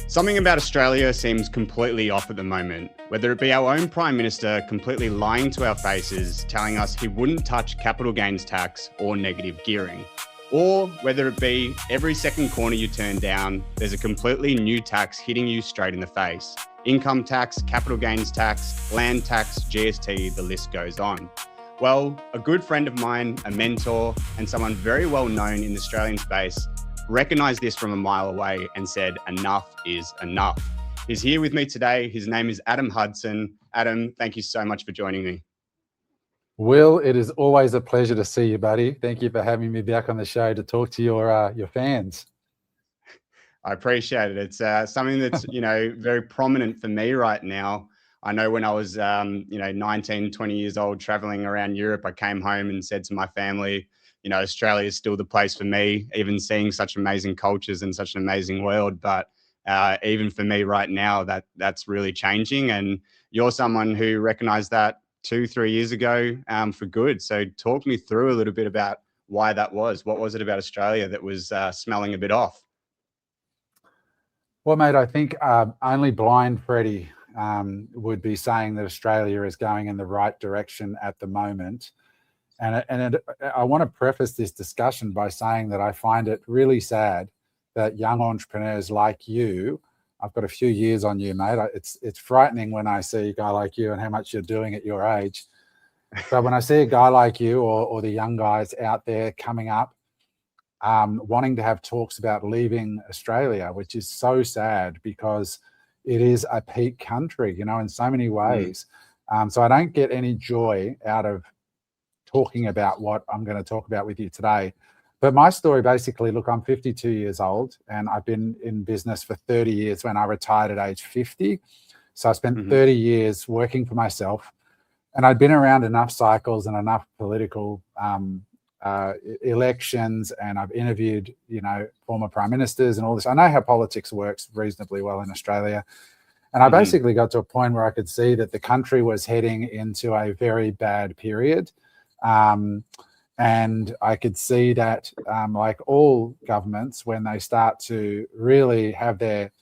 Something about Australia seems completely off at the moment, whether it be our own Prime Minister completely lying to our faces, telling us he wouldn't touch capital gains tax or negative gearing, or whether it be every second corner you turn down, there's a completely new tax hitting you straight in the face. Income tax, capital gains tax, land tax, GST, the list goes on. Well, a good friend of mine, a mentor, and someone very well known in the Australian space recognized this from a mile away and said, enough is enough. He's here with me today. His name is Adam Hudson. Adam, thank you so much for joining me. Will, it is always a pleasure to see you, buddy. Thank you for having me back on the show to talk to your fans. I appreciate it. It's something that's, very prominent for me right now. I know when I was, 19, 20 years old, traveling around Europe, I came home and said to my family, Australia is still the place for me, even seeing such amazing cultures and such an amazing world. But even for me right now, that's really changing. And you're someone who recognized that 2-3 years ago for good. So talk me through a little bit about why that was. What was it about Australia that was smelling a bit off? Well, mate, I think only blind Freddie would be saying that Australia is going in the right direction at the moment. And I want to preface this discussion by saying that I find it really sad that young entrepreneurs like you, I've got a few years on you, mate. It's frightening when I see a guy like you and how much you're doing at your age. But when I see a guy like you or the young guys out there coming up, wanting to have talks about leaving Australia, which is so sad because it is a peak country, in so many ways. So I don't get any joy out of talking about what I'm going to talk about with you today. But my story basically, look, I'm 52 years old and I've been in business for 30 years when I retired at age 50. So I spent 30 years working for myself, and I'd been around enough cycles and enough political elections, and I've interviewed, former prime ministers and all this. I know how politics works reasonably well in Australia. And I basically got to a point where I could see that the country was heading into a very bad period. And I could see that, like all governments, when they start to really have their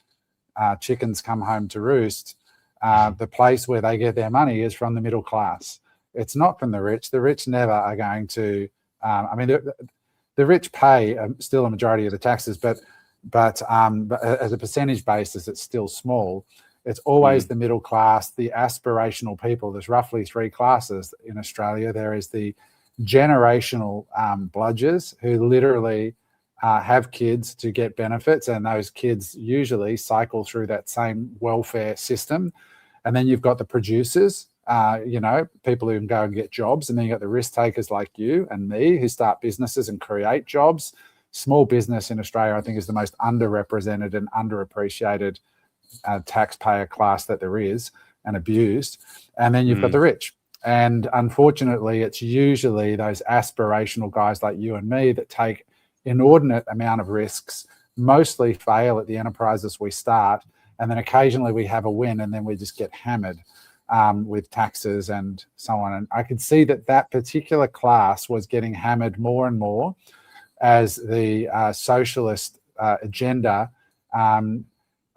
chickens come home to roost, the place where they get their money is from the middle class. It's not from the rich. The rich never are going to, the rich pay still a majority of the taxes, but as a percentage basis, it's still small. It's always the middle class, the aspirational people. There's roughly 3 classes in Australia. There is the generational bludgers who literally have kids to get benefits, and those kids usually cycle through that same welfare system. And then you've got the producers, people who can go and get jobs. And then you've got the risk takers like you and me who start businesses and create jobs. Small business in Australia, I think, is the most underrepresented and underappreciated taxpayer class that there is, and abused. And then you've got the rich. And unfortunately, it's usually those aspirational guys like you and me that take inordinate amount of risks, mostly fail at the enterprises we start, and then occasionally we have a win, and then we just get hammered with taxes and so on. And I could see that particular class was getting hammered more and more as the socialist agenda.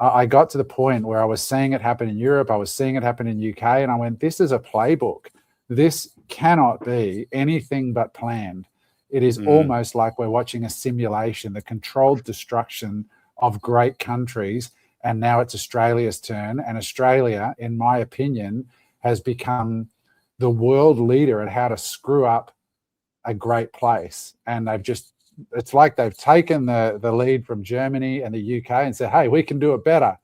I got to the point where I was seeing it happen in Europe, I was seeing it happen in UK, and I went, this is a playbook. This cannot be anything but planned. It is almost like we're watching a simulation, the controlled destruction of great countries, and now it's Australia's turn. And Australia, in my opinion, has become the world leader at how to screw up a great place. And it's like they've taken the lead from Germany and the UK and said, hey, we can do it better.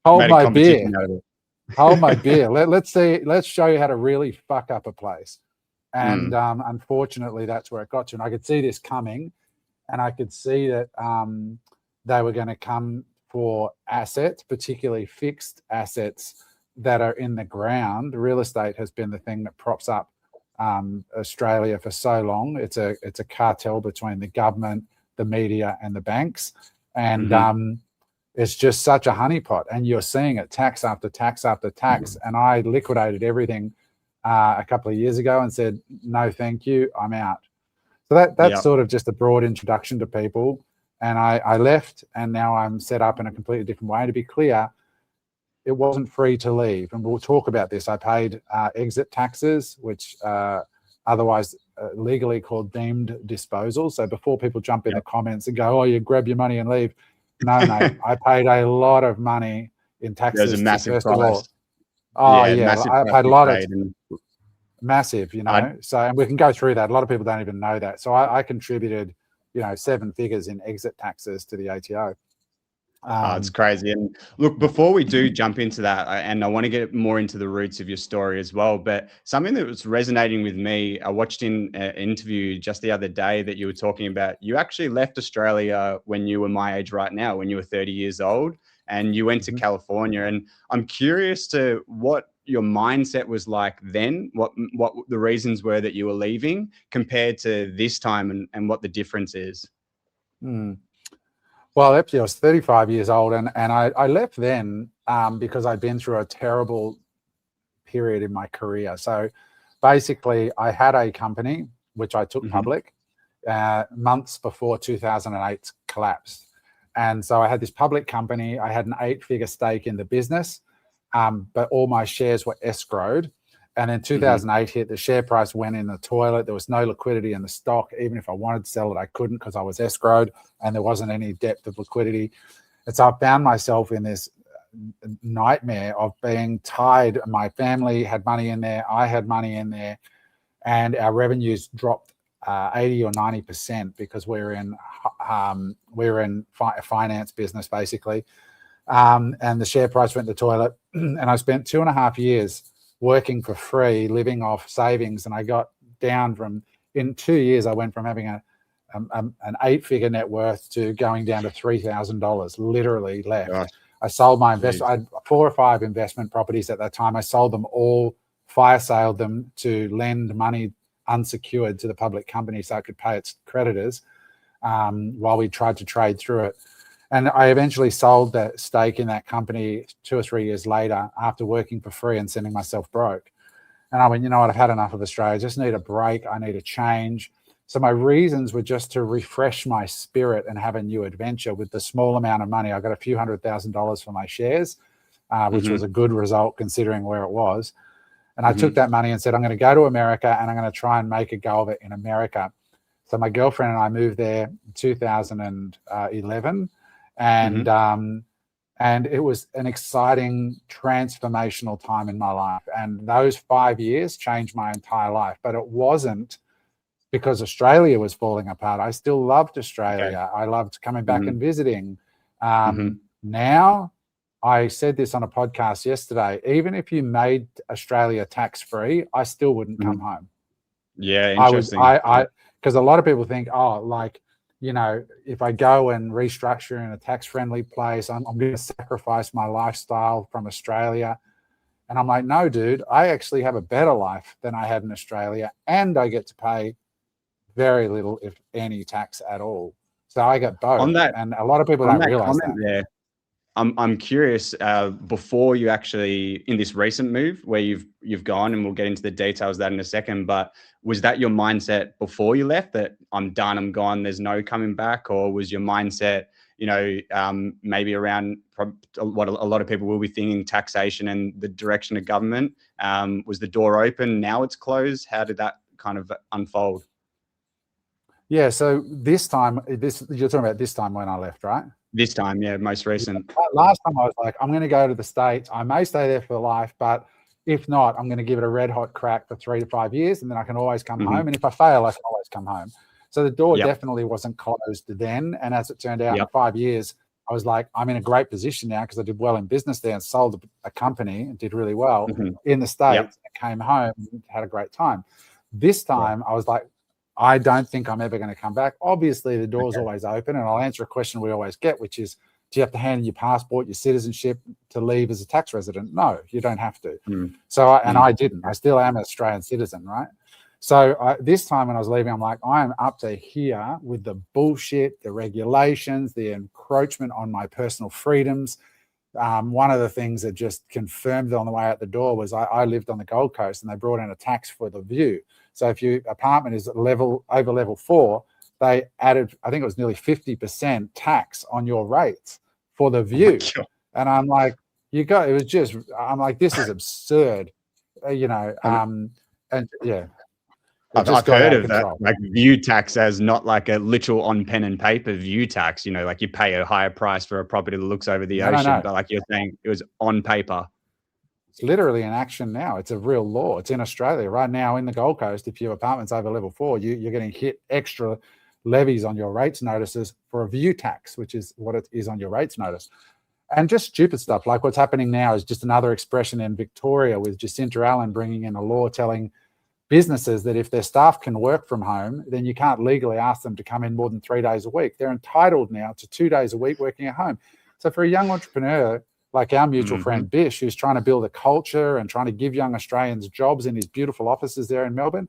Hold my beer. Hold my beer. Let's show you how to really fuck up a place. And unfortunately, that's where it got to. And I could see this coming, and I could see that they were going to come for assets, particularly fixed assets that are in the ground. Real estate has been the thing that props up Australia for so long. It's a cartel between the government, the media, and the banks, and it's just such a honeypot. And you're seeing it, tax after tax after tax. And I liquidated everything a couple of years ago and said, no, thank you, I'm out. So that's sort of just a broad introduction to people. And I left, and now I'm set up in a completely different way. To be clear, it wasn't free to leave. And we'll talk about this. I paid exit taxes, which otherwise legally called deemed disposal. So before people jump in the comments and go, oh, you grab your money and leave. No, mate, I paid a lot of money in taxes. There's a massive first price. of all. Oh, yeah, massive I price paid a you lot of paid, and massive, So, and we can go through that. A lot of people don't even know that. So I contributed, 7 figures in exit taxes to the ATO. It's crazy. And look, before we do jump into that, and I want to get more into the roots of your story as well, but something that was resonating with me, I watched in an interview just the other day that you were talking about, you actually left Australia when you were my age right now, when you were 30 years old, and you went to California. And I'm curious to what your mindset was like then, what the reasons were that you were leaving compared to this time, and what the difference is. Well, actually, I was 35 years old, and I left then because I'd been through a terrible period in my career. So basically, I had a company, which I took public months before 2008 collapsed. And so I had this public company. I had an 8-figure stake in the business, but all my shares were escrowed. And then 2008 hit, the share price went in the toilet. There was no liquidity in the stock. Even if I wanted to sell it, I couldn't because I was escrowed and there wasn't any depth of liquidity. And so I found myself in this nightmare of being tied. My family had money in there. I had money in there. And our revenues dropped 80 or 90% because we're in finance business, basically. And the share price went to the toilet. And I spent 2.5 years working for free, living off savings, and I got down from, in 2 years, I went from having an 8-figure net worth to going down to $3,000, literally left. Gosh. I sold my investment. I had 4 or 5 investment properties at that time. I sold them all, fire saled them to lend money unsecured to the public company so I could pay its creditors while we tried to trade through it. And I eventually sold that stake in that company 2 or 3 years later after working for free and sending myself broke. And I went, you know what, I've had enough of Australia. I just need a break. I need a change. So my reasons were just to refresh my spirit and have a new adventure with the small amount of money. I got a few $100,000 for my shares, which was a good result considering where it was. And I took that money and said, I'm going to go to America and I'm going to try and make a go of it in America. So my girlfriend and I moved there in 2011. And it was an exciting, transformational time in my life. And those 5 years changed my entire life. But it wasn't because Australia was falling apart. I still loved Australia. I loved coming back and visiting. Now, I said this on a podcast yesterday, even if you made Australia tax-free, I still wouldn't come home. Yeah, interesting. Because a lot of people think, oh, like, you know, if I go and restructure in a tax-friendly place, I'm going to sacrifice my lifestyle from Australia. And I'm like, no, dude, I actually have a better life than I had in Australia. And I get to pay very little, if any, tax at all. So I get both. On that, and a lot of people don't realize that. There, I'm curious, before you actually, in this recent move where you've gone, and we'll get into the details of that in a second, but was that your mindset before you left, that I'm done, I'm gone, there's no coming back? Or was your mindset, you know, maybe around what a lot of people will be thinking, taxation and the direction of government? Was the door open, now it's closed? How did that kind of unfold? Yeah, so this time, you're talking about this time when I left, right? This time, yeah, most recent. Last time I was like, I'm going to go to the States. I may stay there for life, but if not, I'm going to give it a red hot crack for 3 to 5 years, and then I can always come home. And if I fail, I can always come home. So the door definitely wasn't closed then. And as it turned out, in 5 years, I was like, I'm in a great position now because I did well in business there and sold a company and did really well in the States. I came home and had a great time. This time, I was like, I don't think I'm ever going to come back. Obviously, the door's always open, and I'll answer a question we always get, which is, do you have to hand in your passport, your citizenship to leave as a tax resident? No, you don't have to. So, I didn't. I still am an Australian citizen, right? So this time when I was leaving, I'm like, I am up to here with the bullshit, the regulations, the encroachment on my personal freedoms. One of the things that just confirmed on the way out the door was I lived on the Gold Coast, and they brought in a tax for the view. So if your apartment is over level 4, they added, I think it was nearly 50% tax on your rates for the view. And I'm like, I'm like, this is absurd, and yeah. I've heard of that, like view tax as not like a literal on pen and paper view tax, like you pay a higher price for a property that looks over the ocean, but like you're saying it was on paper. It's literally in action now. It's a real law. It's in Australia right now in the Gold Coast. If your apartment's over level 4, you're getting hit extra levies on your rates notices for a view tax, which is what it is on your rates notice. And just stupid stuff like what's happening now is just another expression in Victoria with Jacinta Allen bringing in a law telling businesses that if their staff can work from home, then you can't legally ask them to come in more than 3 days a week. They're entitled now to 2 days a week working at home. So for a young entrepreneur like our mutual friend Bish, who's trying to build a culture and trying to give young Australians jobs in his beautiful offices there in Melbourne,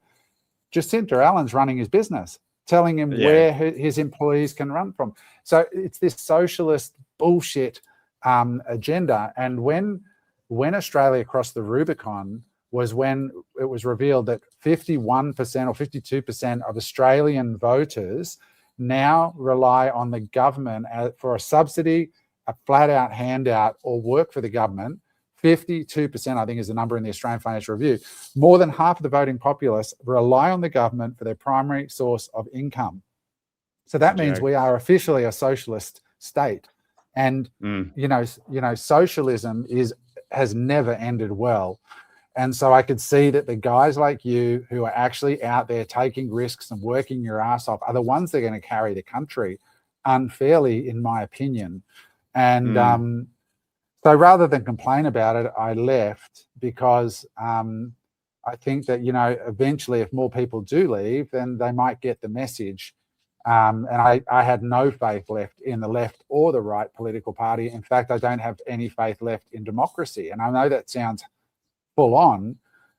Jacinta Allen's running his business, telling him where his employees can run from. So it's this socialist bullshit agenda. And when Australia crossed the Rubicon was when it was revealed that 51% or 52% of Australian voters now rely on the government for a subsidy, a flat out handout, or work for the government. 52%, I think, is the number in the Australian Financial Review. More than half of the voting populace rely on the government for their primary source of income. So that means we are officially a socialist state. And, socialism has never ended well. And so I could see that the guys like you who are actually out there taking risks and working your ass off are the ones that are going to carry the country unfairly, in my opinion. And so rather than complain about it, I left because I think that, eventually if more people do leave, then they might get the message. And I had no faith left in the left or the right political party. In fact, I don't have any faith left in democracy. And I know that sounds full on,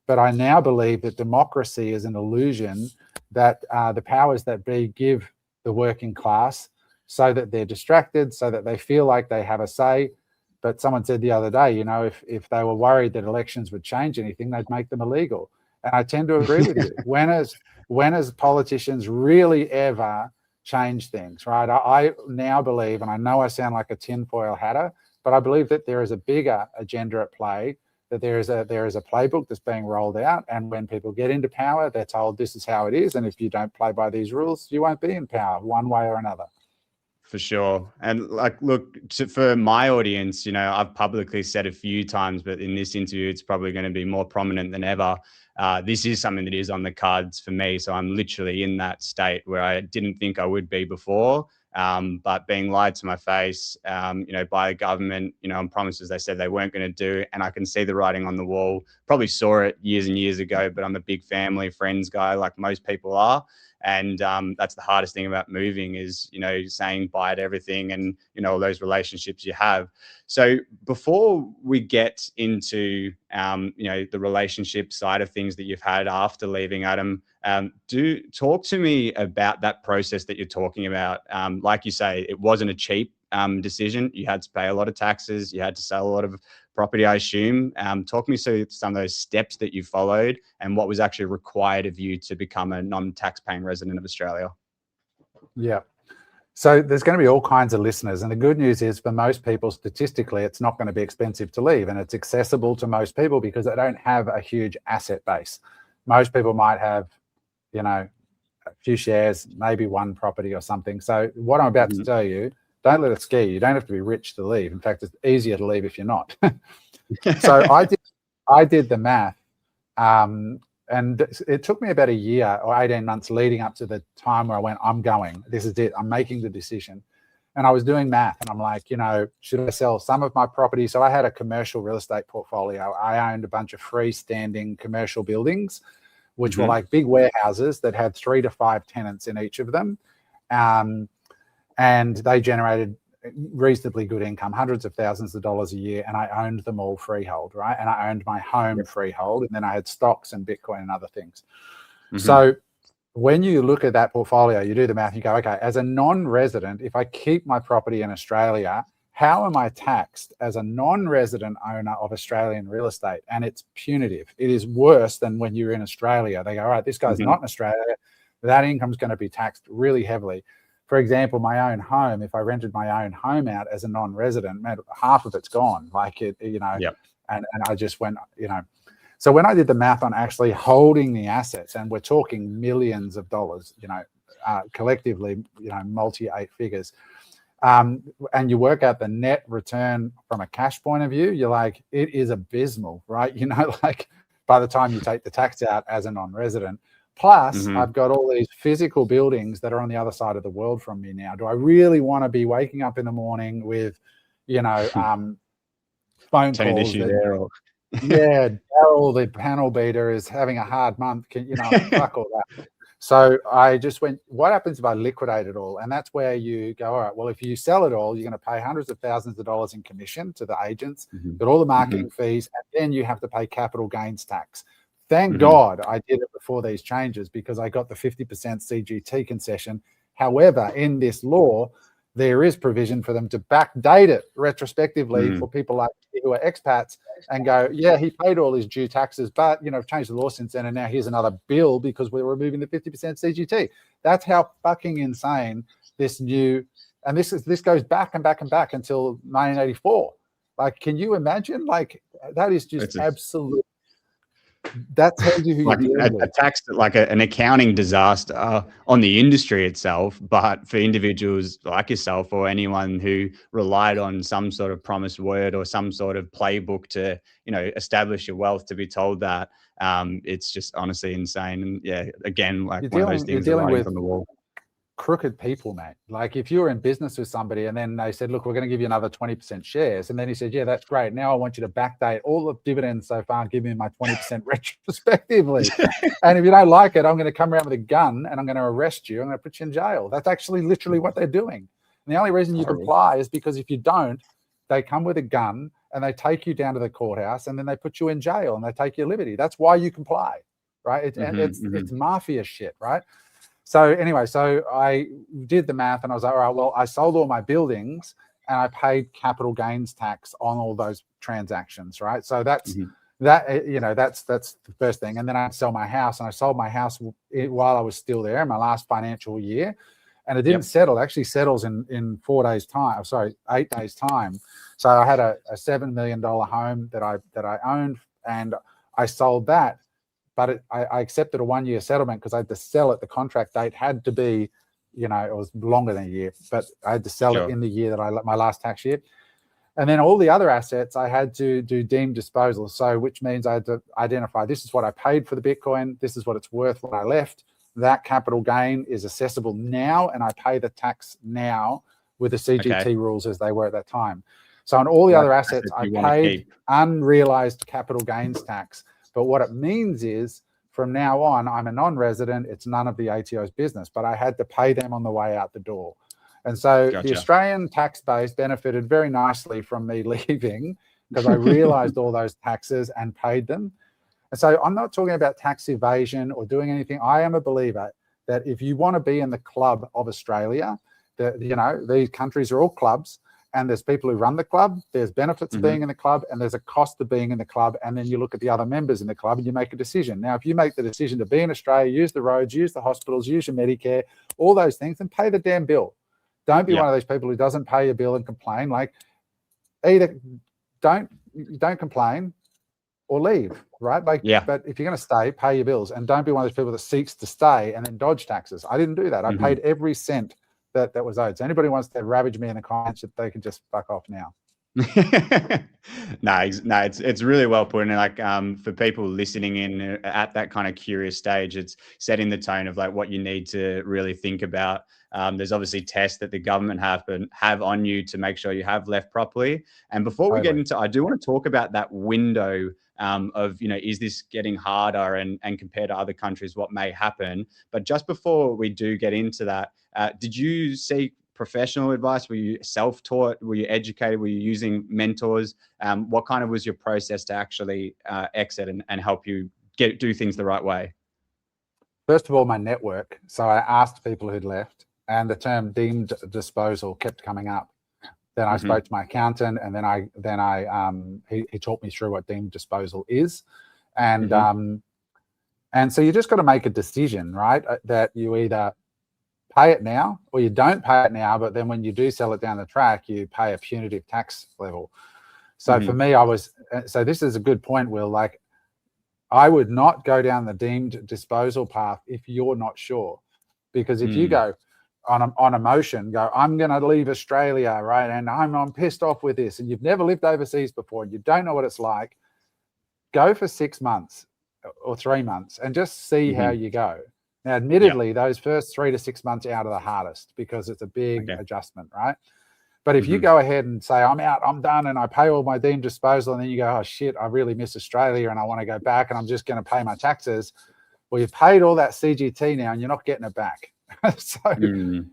but I now believe that democracy is an illusion that the powers that be give the working class so that they're distracted, so that they feel like they have a say. But someone said the other day, if they were worried that elections would change anything, they'd make them illegal. And I tend to agree with you. When has politicians really ever changed things, right? I now believe, and I know I sound like a tinfoil hatter, but I believe that there is a bigger agenda at play, that there is a playbook that's being rolled out. And when people get into power, they're told this is how it is. And if you don't play by these rules, you won't be in power one way or another. For sure. And look, for my audience, I've publicly said a few times, but in this interview, it's probably going to be more prominent than ever. This is something that is on the cards for me. So I'm literally in that state where I didn't think I would be before, but being lied to my face, by the government, on promises they said they weren't going to do. And I can see the writing on the wall. Probably saw it years and years ago, but I'm a big family, friends guy like most people are. And that's the hardest thing about moving is, saying bye to everything and, all those relationships you have. So before we get into, the relationship side of things that you've had after leaving, Adam, do talk to me about that process that you're talking about. Like you say, it wasn't a cheap decision. You had to pay a lot of taxes. You had to sell a lot of property, I assume. Talk me through some of those steps that you followed and what was actually required of you to become a non-tax paying resident of Australia. Yeah. So there's going to be all kinds of listeners. And the good news is for most people, statistically, it's not going to be expensive to leave. And it's accessible to most people because they don't have a huge asset base. Most people might have, a few shares, maybe one property or something. So what I'm about to tell you, don't let it scare you. You don't have to be rich to leave. In fact, it's easier to leave if you're not. So I did the math, and it took me about a year or 18 months leading up to the time where I went, I'm going. This is it. I'm making the decision. And I was doing math, and I'm like, should I sell some of my property? So I had a commercial real estate portfolio. I owned a bunch of freestanding commercial buildings, which were like big warehouses that had 3 to 5 tenants in each of them. And they generated reasonably good income, hundreds of thousands of dollars a year. And I owned them all freehold, right? And I owned my home freehold. And then I had stocks and Bitcoin and other things. So when you look at that portfolio, you do the math, you go, okay, as a non-resident, if I keep my property in Australia, how am I taxed as a non-resident owner of Australian real estate? And it's punitive. It is worse than when you're in Australia. They go, all right, this guy's not in Australia. that income is going to be taxed really heavily. For example, my own home, if I rented my own home out as a non-resident, man, half of it's gone. Like it, you know, Yep. and I just went, you know. So when I did the math on actually holding the assets, and we're talking millions of dollars, you know, collectively, you know, multi-8 figures, and you work out the net return from a cash point of view, you're like, it is abysmal, right? You know, like by the time you take the tax out as a non-resident, plus I've got all these physical buildings that are on the other side of the world from me now. Do I really want to be waking up in the morning with, you know, phone calls that, yeah, Daryl, the panel beater, is having a hard month. You know, fuck all that. So I just went, what happens if I liquidate it all? And that's where you go, all right, well, if you sell it all, you're going to pay hundreds of thousands of dollars in commission to the agents, but all the marketing fees, and then you have to pay capital gains tax. Thank God I did it before these changes, because I got the 50% CGT concession. However, in this law, there is provision for them to backdate it retrospectively for people like me who are expats and go, yeah, he paid all his due taxes, but, you know, I've changed the law since then, and now here's another bill because we're removing the 50% CGT. That's how fucking insane this new, and this goes back and back and back until 1984. Like, can you imagine? Like, that is just absolute. That tells you who like you're dealing with. a tax, like an accounting disaster on the industry itself, but for individuals like yourself or anyone who relied on some sort of promised word or some sort of playbook to, you know, establish your wealth, to be told that, it's just honestly insane. And yeah, again, like one of those things, the writing's on the wall. Crooked people, mate. Like if you were in business with somebody and then they said, look, we're going to give you another 20% shares. And then he said, yeah, that's great. Now I want you to backdate all the dividends so far and give me my 20% retrospectively. And if you don't like it, I'm going to come around with a gun and I'm going to arrest you. I'm going to put you in jail. That's actually literally what they're doing. And the only reason you comply is because if you don't, they come with a gun and they take you down to the courthouse and then they put you in jail and they take your liberty. That's why you comply, right? It's mafia shit, right? So anyway, so I did the math and I was like, all right, well, I sold all my buildings and I paid capital gains tax on all those transactions, right? So that's that, you know, that's the first thing. And then I sell my house, and I sold my house while I was still there in my last financial year. And it didn't settle. It actually settles in 4 days time. Sorry, 8 days time. So I had a $7 million home that I owned, and I sold that. But I accepted a 1 year settlement because I had to sell it. The contract date had to be, you know, it was longer than a year, but I had to sell it in the year that my last tax year. And then all the other assets I had to do deemed disposal. So which means I had to identify, this is what I paid for the Bitcoin. This is what it's worth when I left. That capital gain is assessable now, and I pay the tax now with the CGT rules as they were at that time. So on all the other assets, I paid unrealized capital gains tax. But what it means is from now on, I'm a non-resident. It's none of the ATO's business, but I had to pay them on the way out the door. And so the Australian tax base benefited very nicely from me leaving because I realized all those taxes and paid them. And so I'm not talking about tax evasion or doing anything. I am a believer that if you want to be in the club of Australia, that, you know, these countries are all clubs. And there's people who run the club, there's benefits of being in the club, and there's a cost of being in the club. And then you look at the other members in the club and you make a decision. Now, if you make the decision to be in Australia, use the roads, use the hospitals, use your Medicare, all those things, and pay the damn bill. Don't be one of those people who doesn't pay your bill and complain. Like, either don't complain or leave, right? Like, but if you're going to stay, pay your bills, and don't be one of those people that seeks to stay and then dodge taxes. I didn't do that. I paid every cent that was owed. So anybody wants to ravage me in the comments, that they can just fuck off now. No, it's really well put. And like, for people listening in at that kind of curious stage, it's setting the tone of like what you need to really think about. There's obviously tests that the government have on you to make sure you have left properly. And before we get into, I do want to talk about that window of, you know, is this getting harder and compared to other countries, what may happen. But just before we do get into that, did you seek professional advice? Were you self-taught? Were you educated? Were you using mentors? What kind of was your process to actually exit and help you do things the right way? First of all, my network. So I asked people who'd left, and the term deemed disposal kept coming up. Then I spoke to my accountant, and then he talked me through what deemed disposal is, and And so you just got to make a decision, right? That you either pay it now or you don't pay it now, but then when you do sell it down the track, you pay a punitive tax level. So for me, so this is a good point, Will. Like, I would not go down the deemed disposal path if you're not sure, because if you go on emotion, I'm going to leave Australia, right? And I'm pissed off with this, and you've never lived overseas before, and you don't know what it's like. Go for 6 months or 3 months and just see how you go. Now, admittedly, those first 3 to 6 months out are the hardest because it's a big adjustment, right? But if you go ahead and say, I'm out, I'm done, and I pay all my deemed disposal, and then you go, oh shit, I really miss Australia and I want to go back and I'm just going to pay my taxes. Well, you've paid all that CGT now and you're not getting it back. So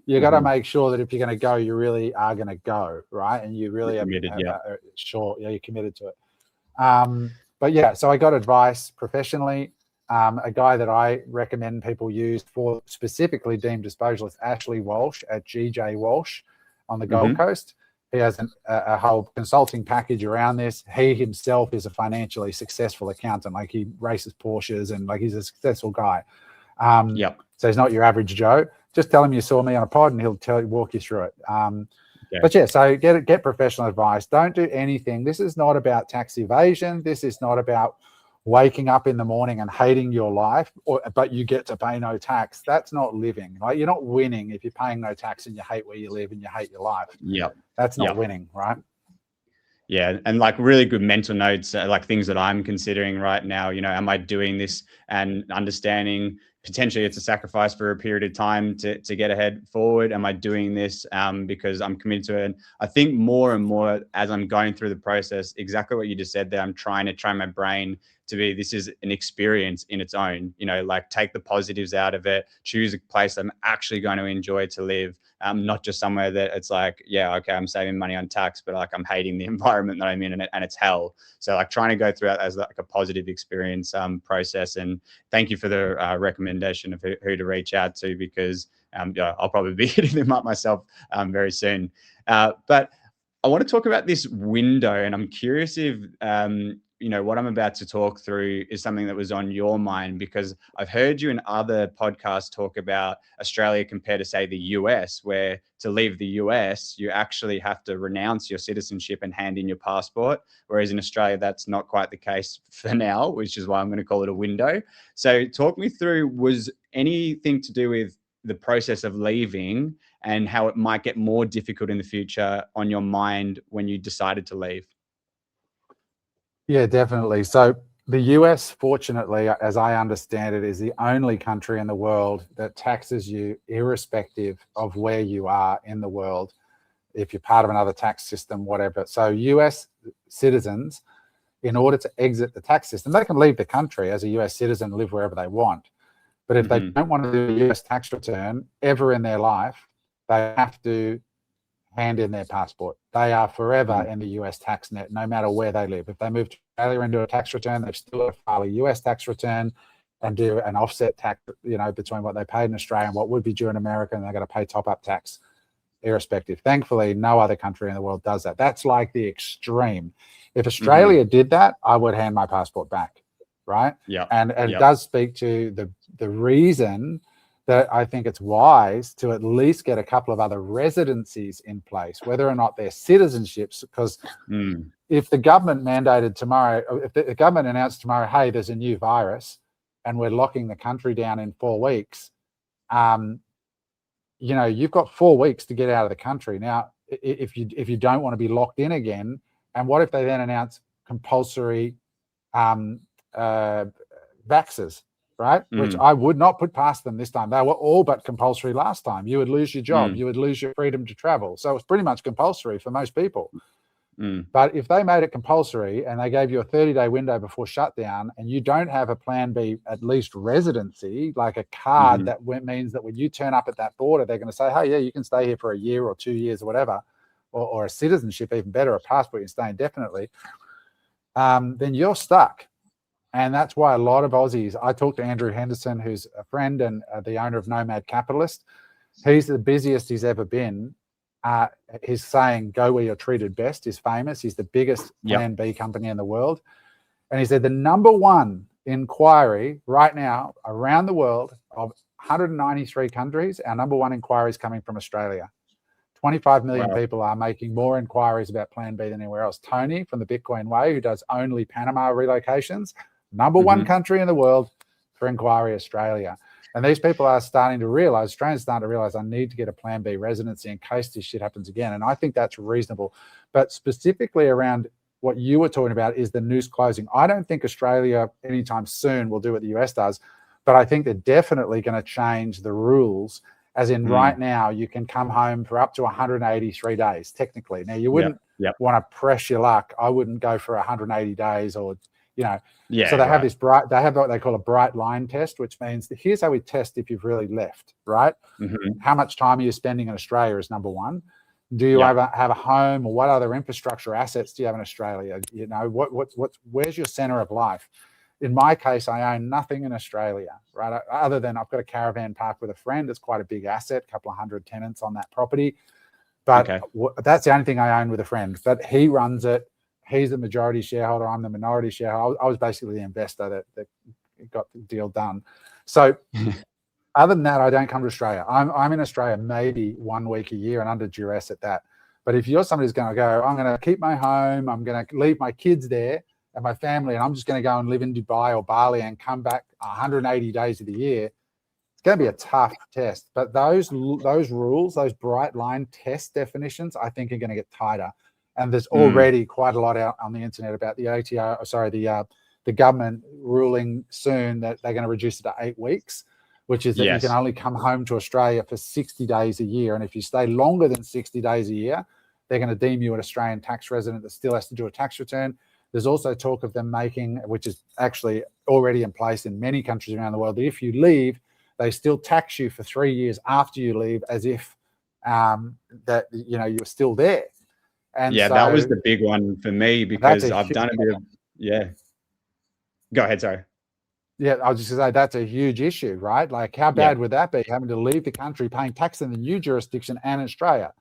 you got to make sure that if you're going to go, you really are going to go, right? And you really committed, you're committed to it. But yeah, so I got advice professionally. A guy that I recommend people use for specifically deemed disposal is Ashley Walsh at GJ Walsh on the Gold Coast. He has a whole consulting package around this. He himself is a financially successful accountant. Like, he races Porsches and like, he's a successful guy. So he's not your average Joe. Just tell him you saw me on a pod and he'll walk you through it. But yeah, so get professional advice. Don't do anything. This is not about tax evasion. This is not about waking up in the morning and hating your life, but you get to pay no tax. That's not living. Like, you're not winning if you're paying no tax and you hate where you live and you hate your life. That's not winning, right? Yeah, and like really good mental notes, like things that I'm considering right now. You know, am I doing this and understanding potentially it's a sacrifice for a period of time to get ahead forward? Am I doing this because I'm committed to it? And I think more and more as I'm going through the process, exactly what you just said there, I'm trying to train my brain to be, this is an experience in its own, you know, like take the positives out of it, choose a place I'm actually going to enjoy to live. Not just somewhere that it's like, yeah, okay, I'm saving money on tax, but like I'm hating the environment that I'm in and it's hell. So like trying to go through that as like a positive experience process. And thank you for the recommendation of who to reach out to, because I'll probably be hitting them up myself very soon. But I want to talk about this window, and I'm curious if you know, what I'm about to talk through is something that was on your mind, because I've heard you in other podcasts talk about Australia compared to, say, the US, where to leave the US, you actually have to renounce your citizenship and hand in your passport. Whereas in Australia, that's not quite the case for now, which is why I'm going to call it a window. So talk me through, was anything to do with the process of leaving and how it might get more difficult in the future on your mind when you decided to leave? Yeah, definitely. So the US, fortunately, as I understand it, is the only country in the world that taxes you irrespective of where you are in the world, if you're part of another tax system, whatever. So US citizens, in order to exit the tax system, they can leave the country as a US citizen and live wherever they want. But if they don't want to do a US tax return ever in their life, they have to hand in their passport. They are forever in the US tax net, no matter where they live. If they move to Australia and do a tax return, they've still got to file a US tax return and do an offset tax, you know, between what they paid in Australia and what would be due in America, and they're going to pay top-up tax irrespective. Thankfully, no other country in the world does that. That's like the extreme. If Australia did that, I would hand my passport back, right? And it does speak to the reason that I think it's wise to at least get a couple of other residencies in place, whether or not they're citizenships, because if the government mandated tomorrow, if the government announced tomorrow, hey, there's a new virus and we're locking the country down in 4 weeks, you know, you've got 4 weeks to get out of the country. Now, if you don't want to be locked in again, and what if they then announce compulsory vaxxers? Right? Which I would not put past them this time. They were all but compulsory last time. You would lose your job. You would lose your freedom to travel. So it's pretty much compulsory for most people. But if they made it compulsory and they gave you a 30-day window before shutdown, and you don't have a plan B, at least residency, like a card that means that when you turn up at that border, they're going to say, hey, yeah, you can stay here for a year or 2 years or whatever, or a citizenship, even better, a passport, you can stay indefinitely, then you're stuck. And that's why a lot of Aussies, I talked to Andrew Henderson, who's a friend and the owner of Nomad Capitalist. He's the busiest he's ever been. He's saying, go where you're treated best is famous. He's the biggest Plan B company in the world. And he said the number one inquiry right now around the world of 193 countries. Our number one inquiry is coming from Australia. 25 million people are making more inquiries about Plan B than anywhere else. Tony from the Bitcoin Way, who does only Panama relocations, number one country in the world for inquiry, Australia. And these people are starting to realize, Australians starting to realize, I need to get a Plan B residency in case this shit happens again. And I think that's reasonable. But specifically around what you were talking about is the noose closing. I don't think Australia anytime soon will do what the US does, but I think they're definitely going to change the rules. As in right now, you can come home for up to 183 days, technically. Now, you wouldn't want to press your luck. I wouldn't go for 180 days or, you know. So they have this they have what they call a bright line test, which means that here's how we test if you've really left, right? How much time are you spending in Australia is number one. Do you have a home, or what other infrastructure assets do you have in Australia? You know, where's your center of life? In my case, I own nothing in Australia, right? Other than I've got a caravan park with a friend. It's quite a big asset, a couple of hundred tenants on that property. But that's the only thing I own with a friend. But he runs it. He's the majority shareholder. I'm the minority shareholder. I was basically the investor that got the deal done. So other than that, I don't come to Australia. I'm in Australia maybe 1 week a year and under duress at that. But if you're somebody who's going to go, I'm going to keep my home, I'm going to leave my kids there and my family, and I'm just going to go and live in Dubai or Bali and come back 180 days of the year, it's going to be a tough test. But those rules, those bright line test definitions, I think are going to get tighter. And there's already quite a lot out on the internet about the the government ruling soon that they're going to reduce it to 8 weeks, which is that you can only come home to Australia for 60 days a year. And if you stay longer than 60 days a year, they're going to deem you an Australian tax resident that still has to do a tax return. There's also talk of them making, which is actually already in place in many countries around the world, that if you leave, they still tax you for 3 years after you leave, as if that you're still there. And so, that was the big one for me, because I've done a bit of Go ahead, sorry. Yeah, I was just going to say that's a huge issue, right? Like, how bad would that be, having to leave the country, paying tax in the new jurisdiction and Australia,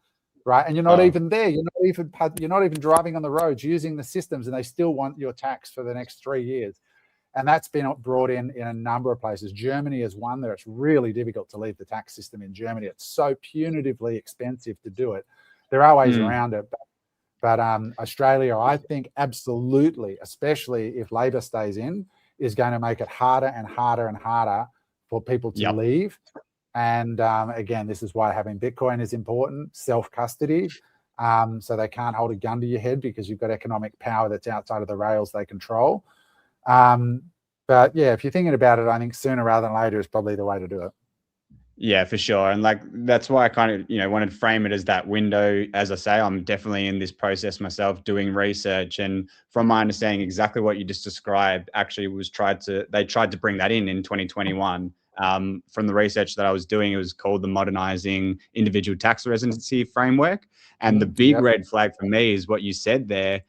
right? And you're not even there. You're not even driving on the roads using the systems, and they still want your tax for the next 3 years. And that's been brought in a number of places. Germany is one that it's really difficult to leave the tax system in Germany. It's so punitively expensive to do it. There are ways around it, but Australia, I think absolutely, especially if Labor stays in, is going to make it harder and harder and harder for people to leave. And again, this is why having Bitcoin is important, self-custody. So they can't hold a gun to your head because you've got economic power that's outside of the rails they control. But yeah, if you're thinking about it, I think sooner rather than later is probably the way to do it. Yeah, for sure. And like, that's why I kind of, wanted to frame it as that window. As I say, I'm definitely in this process myself, doing research. And from my understanding, exactly what you just described actually they tried to bring that in 2021. From the research that I was doing, it was called the Modernizing Individual Tax Residency Framework. And the big red flag for me is what you said there.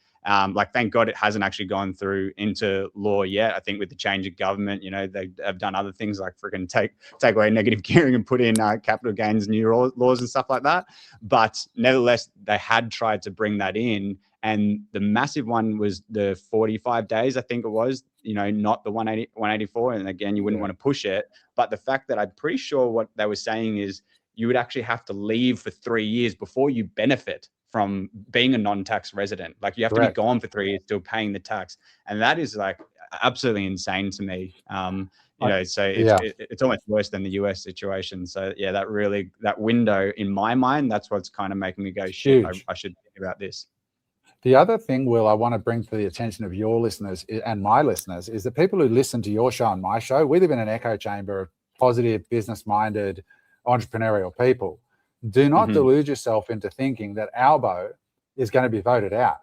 Thank God it hasn't actually gone through into law yet. I think with the change of government, they have done other things like freaking take away negative gearing and put in capital gains new laws and stuff like that. But nevertheless, they had tried to bring that in. And the massive one was the 45 days, I think it was, not the 184. And again, you wouldn't want to push it. But the fact that I'm pretty sure what they were saying is you would actually have to leave for 3 years before you benefit from being a non-tax resident. Like, you have to be gone for 3 years still paying the tax. And that is like absolutely insane to me. So it's almost worse than the US situation. So yeah, that window in my mind, that's what's kind of making me go, shit, I should think about this. The other thing, Will, I want to bring to the attention of your listeners and my listeners is that people who listen to your show and my show, we live in an echo chamber of positive, business-minded, entrepreneurial people. Do not delude yourself into thinking that Albo is going to be voted out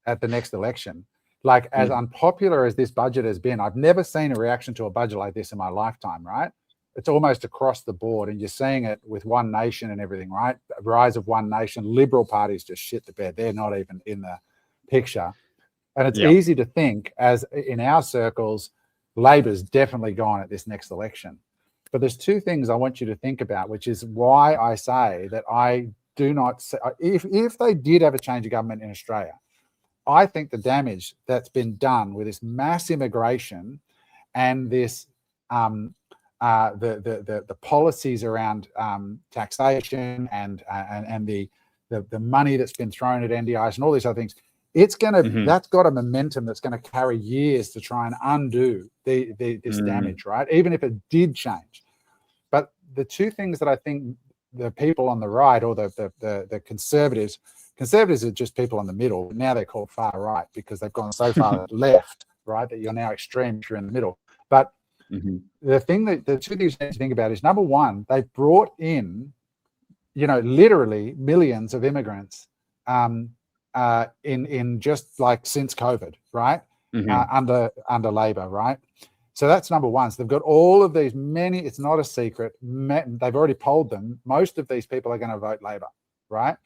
at the next election. Like, as unpopular as this budget has been, I've never seen a reaction to a budget like this in my lifetime, right? It's almost across the board, and you're seeing it with One Nation and everything, right? Rise of One Nation. Liberal parties just shit the bed. They're not even in the picture. And it's easy to think, as in our circles, Labor's definitely gone at this next election. But there's two things I want you to think about, which is why I say that I do not say, if they did have a change of government in Australia, I think the damage that's been done with this mass immigration and this the policies around taxation and the money that's been thrown at NDIs and all these other things, it's gonna that's got a momentum that's going to carry years to try and undo this damage, right? Even if it did change. But the two things that I think the people on the right, or the conservatives are just people in the middle. Now they're called far right because they've gone so far left, right, that you're now extreme if you're in the middle. But the two things you need to think about is, number one, they brought in, literally millions of immigrants in just like since COVID, right? Under Labor, right? So that's number one. So they've got all of these it's not a secret. They've already polled them. Most of these people are going to vote Labor, right?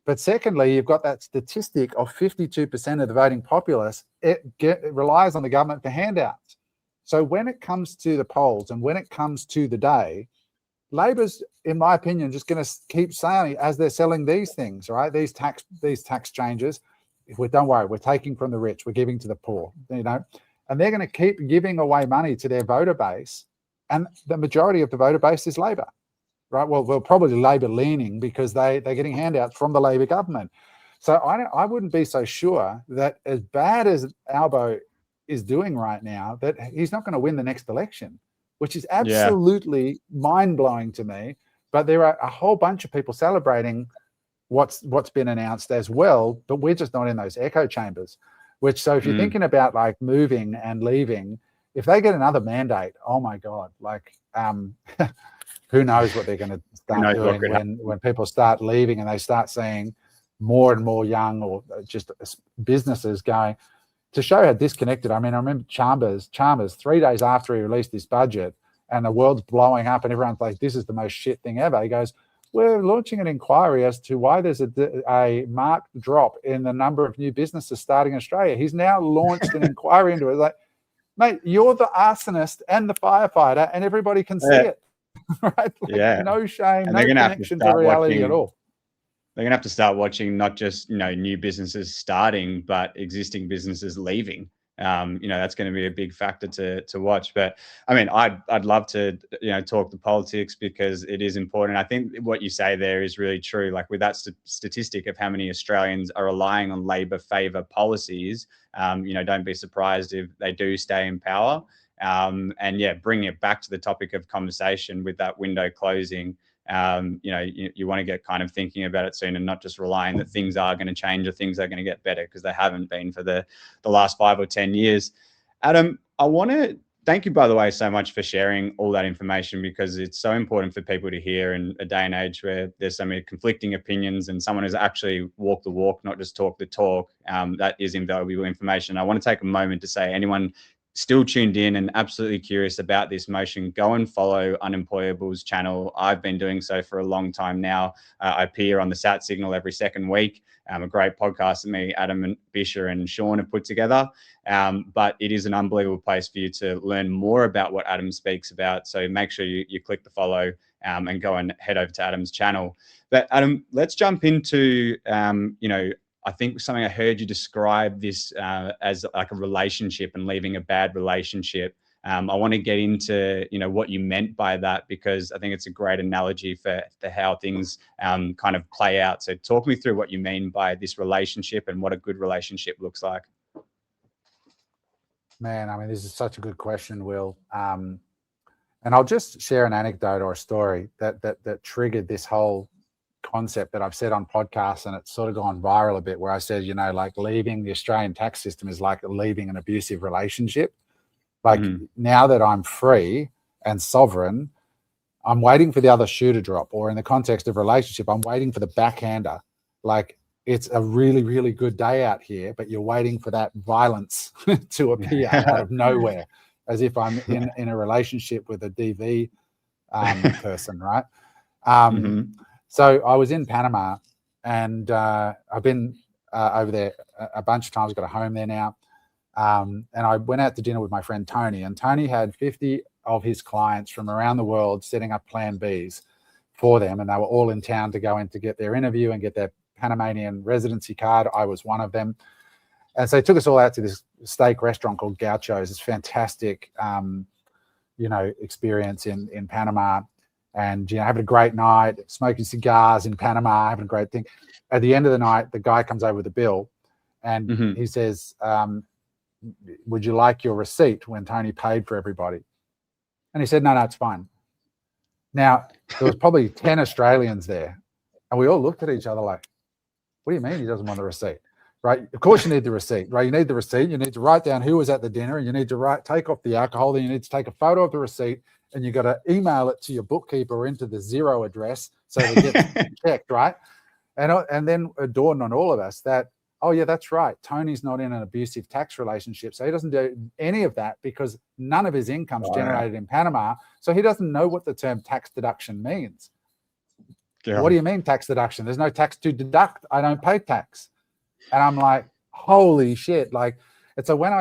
But secondly, you've got that statistic of 52% of the voting populace. It relies on the government for handouts. So when it comes to the polls and when it comes to the day, Labor's, in my opinion, just going to keep selling as they're selling these things, right? These tax changes. Don't worry, we're taking from the rich, we're giving to the poor, and they're going to keep giving away money to their voter base, and the majority of the voter base is Labor, right? Well, probably Labor leaning because they're getting handouts from the Labor government. So I wouldn't be so sure that, as bad as Albo is doing right now, that he's not going to win the next election, which is absolutely mind-blowing to me. But there are a whole bunch of people celebrating what's been announced as well, but we're just not in those echo chambers. So if you're thinking about like moving and leaving, if they get another mandate, oh my God, like who knows what they're going to start doing when people start leaving and they start seeing more and more young or just businesses going. To show how disconnected, I mean, I remember Chalmers 3 days after he released this budget and the world's blowing up and everyone's like, this is the most shit thing ever. He goes, we're launching an inquiry as to why there's a marked drop in the number of new businesses starting in Australia. He's now launched an inquiry into it. Like, mate, you're the arsonist and the firefighter and everybody can see it. Right? Like, no shame, and no connection to reality at all. They're going to have to start watching not just, new businesses starting, but existing businesses leaving. That's going to be a big factor to watch. But I mean, I'd love to, talk the politics because it is important. I think what you say there is really true. Like with that statistic of how many Australians are relying on Labor favour policies, don't be surprised if they do stay in power. Bringing it back to the topic of conversation with that window closing. You want to get kind of thinking about it soon and not just relying that things are going to change or things are going to get better, because they haven't been for the last 5 or 10 years. Adam, I want to thank you, by the way, so much for sharing all that information, because it's so important for people to hear in a day and age where there's so many conflicting opinions, and someone who's actually walked the walk, not just talk the talk. That is invaluable information. I want to take a moment to say, anyone still tuned in and absolutely curious about this motion, go and follow Unemployable's channel. I've been doing so for a long time now. I appear on the Sat Signal every second week. A great podcast that me, Adam and Bisher and Sean have put together. But it is an unbelievable place for you to learn more about what Adam speaks about. So make sure you click the follow and go and head over to Adam's channel. But Adam, let's jump into, I think something I heard you describe this as like a relationship and leaving a bad relationship. I want to get into, what you meant by that, because I think it's a great analogy for how things kind of play out. So talk me through what you mean by this relationship and what a good relationship looks like. Man, I mean, this is such a good question, Will. And I'll just share an anecdote or a story that triggered this whole concept that I've said on podcasts, and it's sort of gone viral a bit, where I said, like leaving the Australian tax system is like leaving an abusive relationship. Like now that I'm free and sovereign, I'm waiting for the other shoe to drop, or in the context of relationship, I'm waiting for the backhander. Like it's a really, really good day out here, but you're waiting for that violence to appear out of nowhere, as if I'm in a relationship with a DV person, right? So I was in Panama, and I've been over there a bunch of times, got a home there now. And I went out to dinner with my friend Tony, and Tony had 50 of his clients from around the world setting up Plan Bs for them. And they were all in town to go in to get their interview and get their Panamanian residency card. I was one of them. And so he took us all out to this steak restaurant called Gaucho's. It's fantastic, experience in Panama, and having a great night, smoking cigars in Panama, having a great thing. At the end of the night, the guy comes over with the bill, and he says, "Would you like your receipt?" When Tony paid for everybody, and he said, "No, it's fine." Now there was probably 10 Australians there, and we all looked at each other like, "What do you mean he doesn't want the receipt?" Right? Of course you need the receipt, right? You need the receipt. You need to write down who was at the dinner, and you need to take off the alcohol. Then you need to take a photo of the receipt, and you got to email it to your bookkeeper or into the Xero address so that it gets checked, right? And then it dawned on all of us that, oh yeah, that's right. Tony's not in an abusive tax relationship, so he doesn't do any of that because none of his income's generated in Panama, so he doesn't know what the term tax deduction means. Yeah. What do you mean tax deduction? There's no tax to deduct. I don't pay tax. And I'm like, holy shit. Like, and so when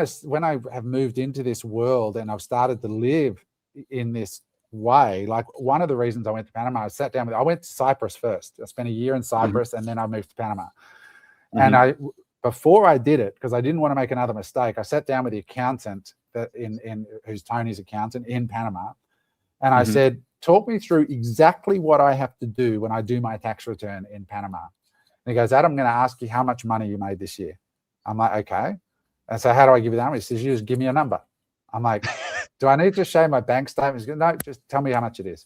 I have moved into this world and I've started to live in this way, like one of the reasons I went to Panama, I went to Cyprus first. I spent a year in Cyprus and then I moved to Panama. And before I did it, because I didn't want to make another mistake, I sat down with the accountant who's Tony's accountant in Panama. And I said, talk me through exactly what I have to do when I do my tax return in Panama. And he goes, Adam, I'm going to ask you how much money you made this year. I'm like, okay. And so how do I give you that number? He says, you just give me a number. I'm like, do I need to show my bank statement? He goes, no, just tell me how much it is.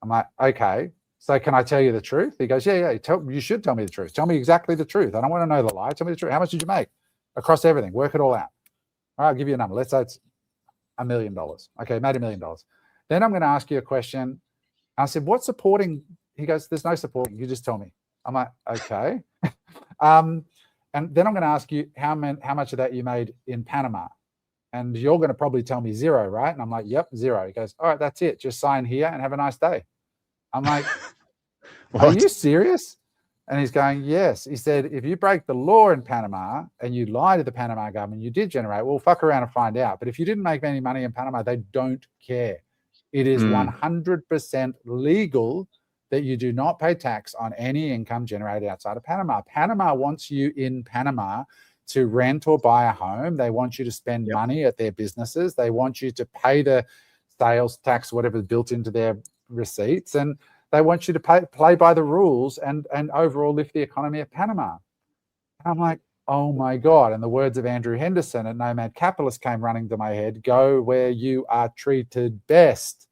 I'm like, okay. So can I tell you the truth? He goes, yeah. You should tell me the truth. Tell me exactly the truth. I don't want to know the lie. Tell me the truth. How much did you make across everything? Work it all out. All right, I'll give you a number. Let's say it's $1 million. Okay, made $1 million. Then I'm going to ask you a question. I said, what's supporting? He goes, there's no supporting. You just tell me. I'm like, okay. And then I'm going to ask you how much of that you made in Panama. And you're going to probably tell me zero, right? And I'm like, yep, zero. He goes, all right, that's it. Just sign here and have a nice day. I'm like, are you serious? And he's going, yes. He said, if you break the law in Panama and you lie to the Panama government, you did generate, well, fuck around and find out. But if you didn't make any money in Panama, they don't care. It is 100% legal that you do not pay tax on any income generated outside of Panama. Panama wants you in Panama to rent or buy a home. They want you to spend money at their businesses. They want you to pay the sales tax, whatever's built into their receipts. And they want you to play by the rules and overall lift the economy of Panama. And I'm like, oh my God. And the words of Andrew Henderson at Nomad Capitalist came running to my head, go where you are treated best.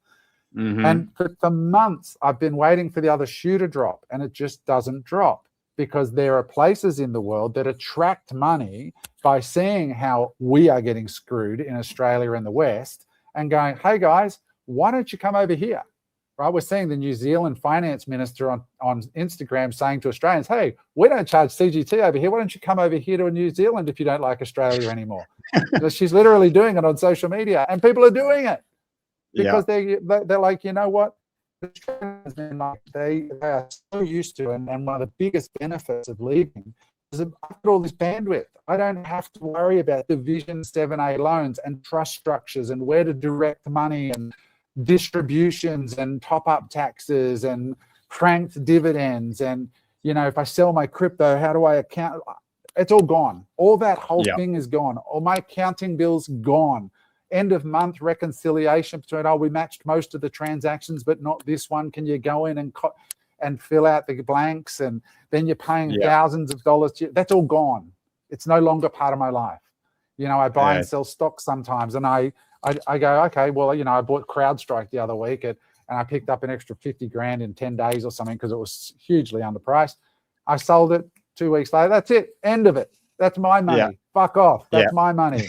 And for months, I've been waiting for the other shoe to drop, and it just doesn't drop because there are places in the world that attract money by seeing how we are getting screwed in Australia and the West and going, hey guys, why don't you come over here? Right? We're seeing the New Zealand finance minister on Instagram saying to Australians, hey, we don't charge CGT over here. Why don't you come over here to New Zealand if you don't like Australia anymore? She's literally doing it on social media, and people are doing it. Because they're like, you know what? They are so used to, and one of the biggest benefits of leaving is I've got all this bandwidth. I don't have to worry about Division 7A loans and trust structures and where to direct money and distributions and top-up taxes and franked dividends. And, if I sell my crypto, how do I account? It's all gone. All that whole thing is gone. All my accounting bills gone. End of month reconciliation between, we matched most of the transactions, but not this one. Can you go in and fill out the blanks? And then you're paying thousands of dollars. That's all gone. It's no longer part of my life. I buy and sell stocks sometimes, and I go, okay, well, I bought CrowdStrike the other week and I picked up an extra 50 grand in 10 days or something because it was hugely underpriced. I sold it 2 weeks later. That's it. End of it. That's my money. Fuck off. That's my money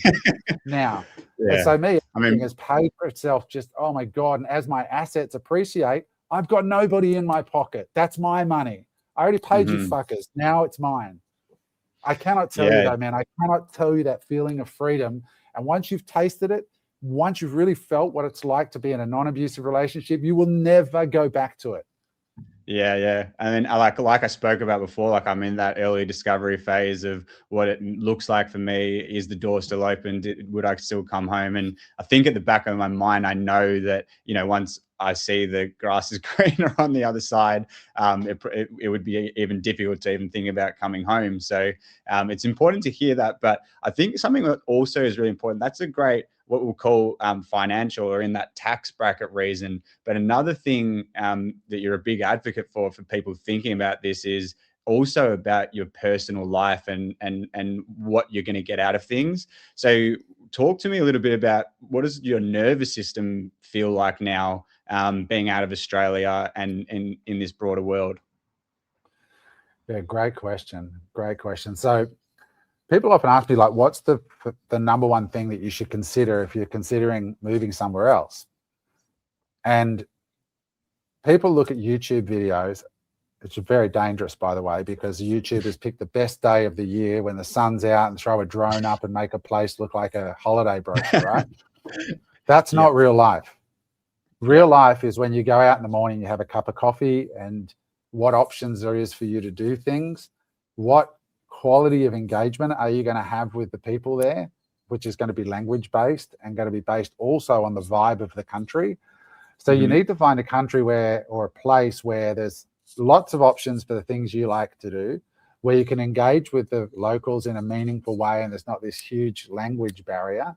now. And so everything has paid for itself. Just, oh my God. And as my assets appreciate, I've got nobody in my pocket. That's my money. I already paid you fuckers. Now it's mine. I cannot tell you that, man. I cannot tell you that feeling of freedom. And once you've tasted it, once you've really felt what it's like to be in a non-abusive relationship, you will never go back to it. Yeah. I mean, like I spoke about before, like I'm in that early discovery phase of what it looks like for me. Is the door still open? Would I still come home? And I think at the back of my mind, I know that, once I see the grass is greener on the other side, it would be even difficult to even think about coming home. So it's important to hear that. But I think something that also is really important, that's a great, what we'll call financial or in that tax bracket reason. But another thing that you're a big advocate for people thinking about this is also about your personal life and what you're going to get out of things. So talk to me a little bit about what does your nervous system feel like now, being out of Australia and in this broader world? Yeah, great question. Great question. So people often ask me, like, what's the number one thing that you should consider if you're considering moving somewhere else? And people look at YouTube videos. It's very dangerous, by the way, because YouTubers pick the best day of the year when the sun's out and throw a drone up and make a place look like a holiday brochure, right? That's not real life. Real life is when you go out in the morning, you have a cup of coffee, and what options there is for you to do things. What quality of engagement are you going to have with the people there, which is going to be language based and going to be based also on the vibe of the country. So you need to find a country or a place where there's lots of options for the things you like to do, where you can engage with the locals in a meaningful way and there's not this huge language barrier.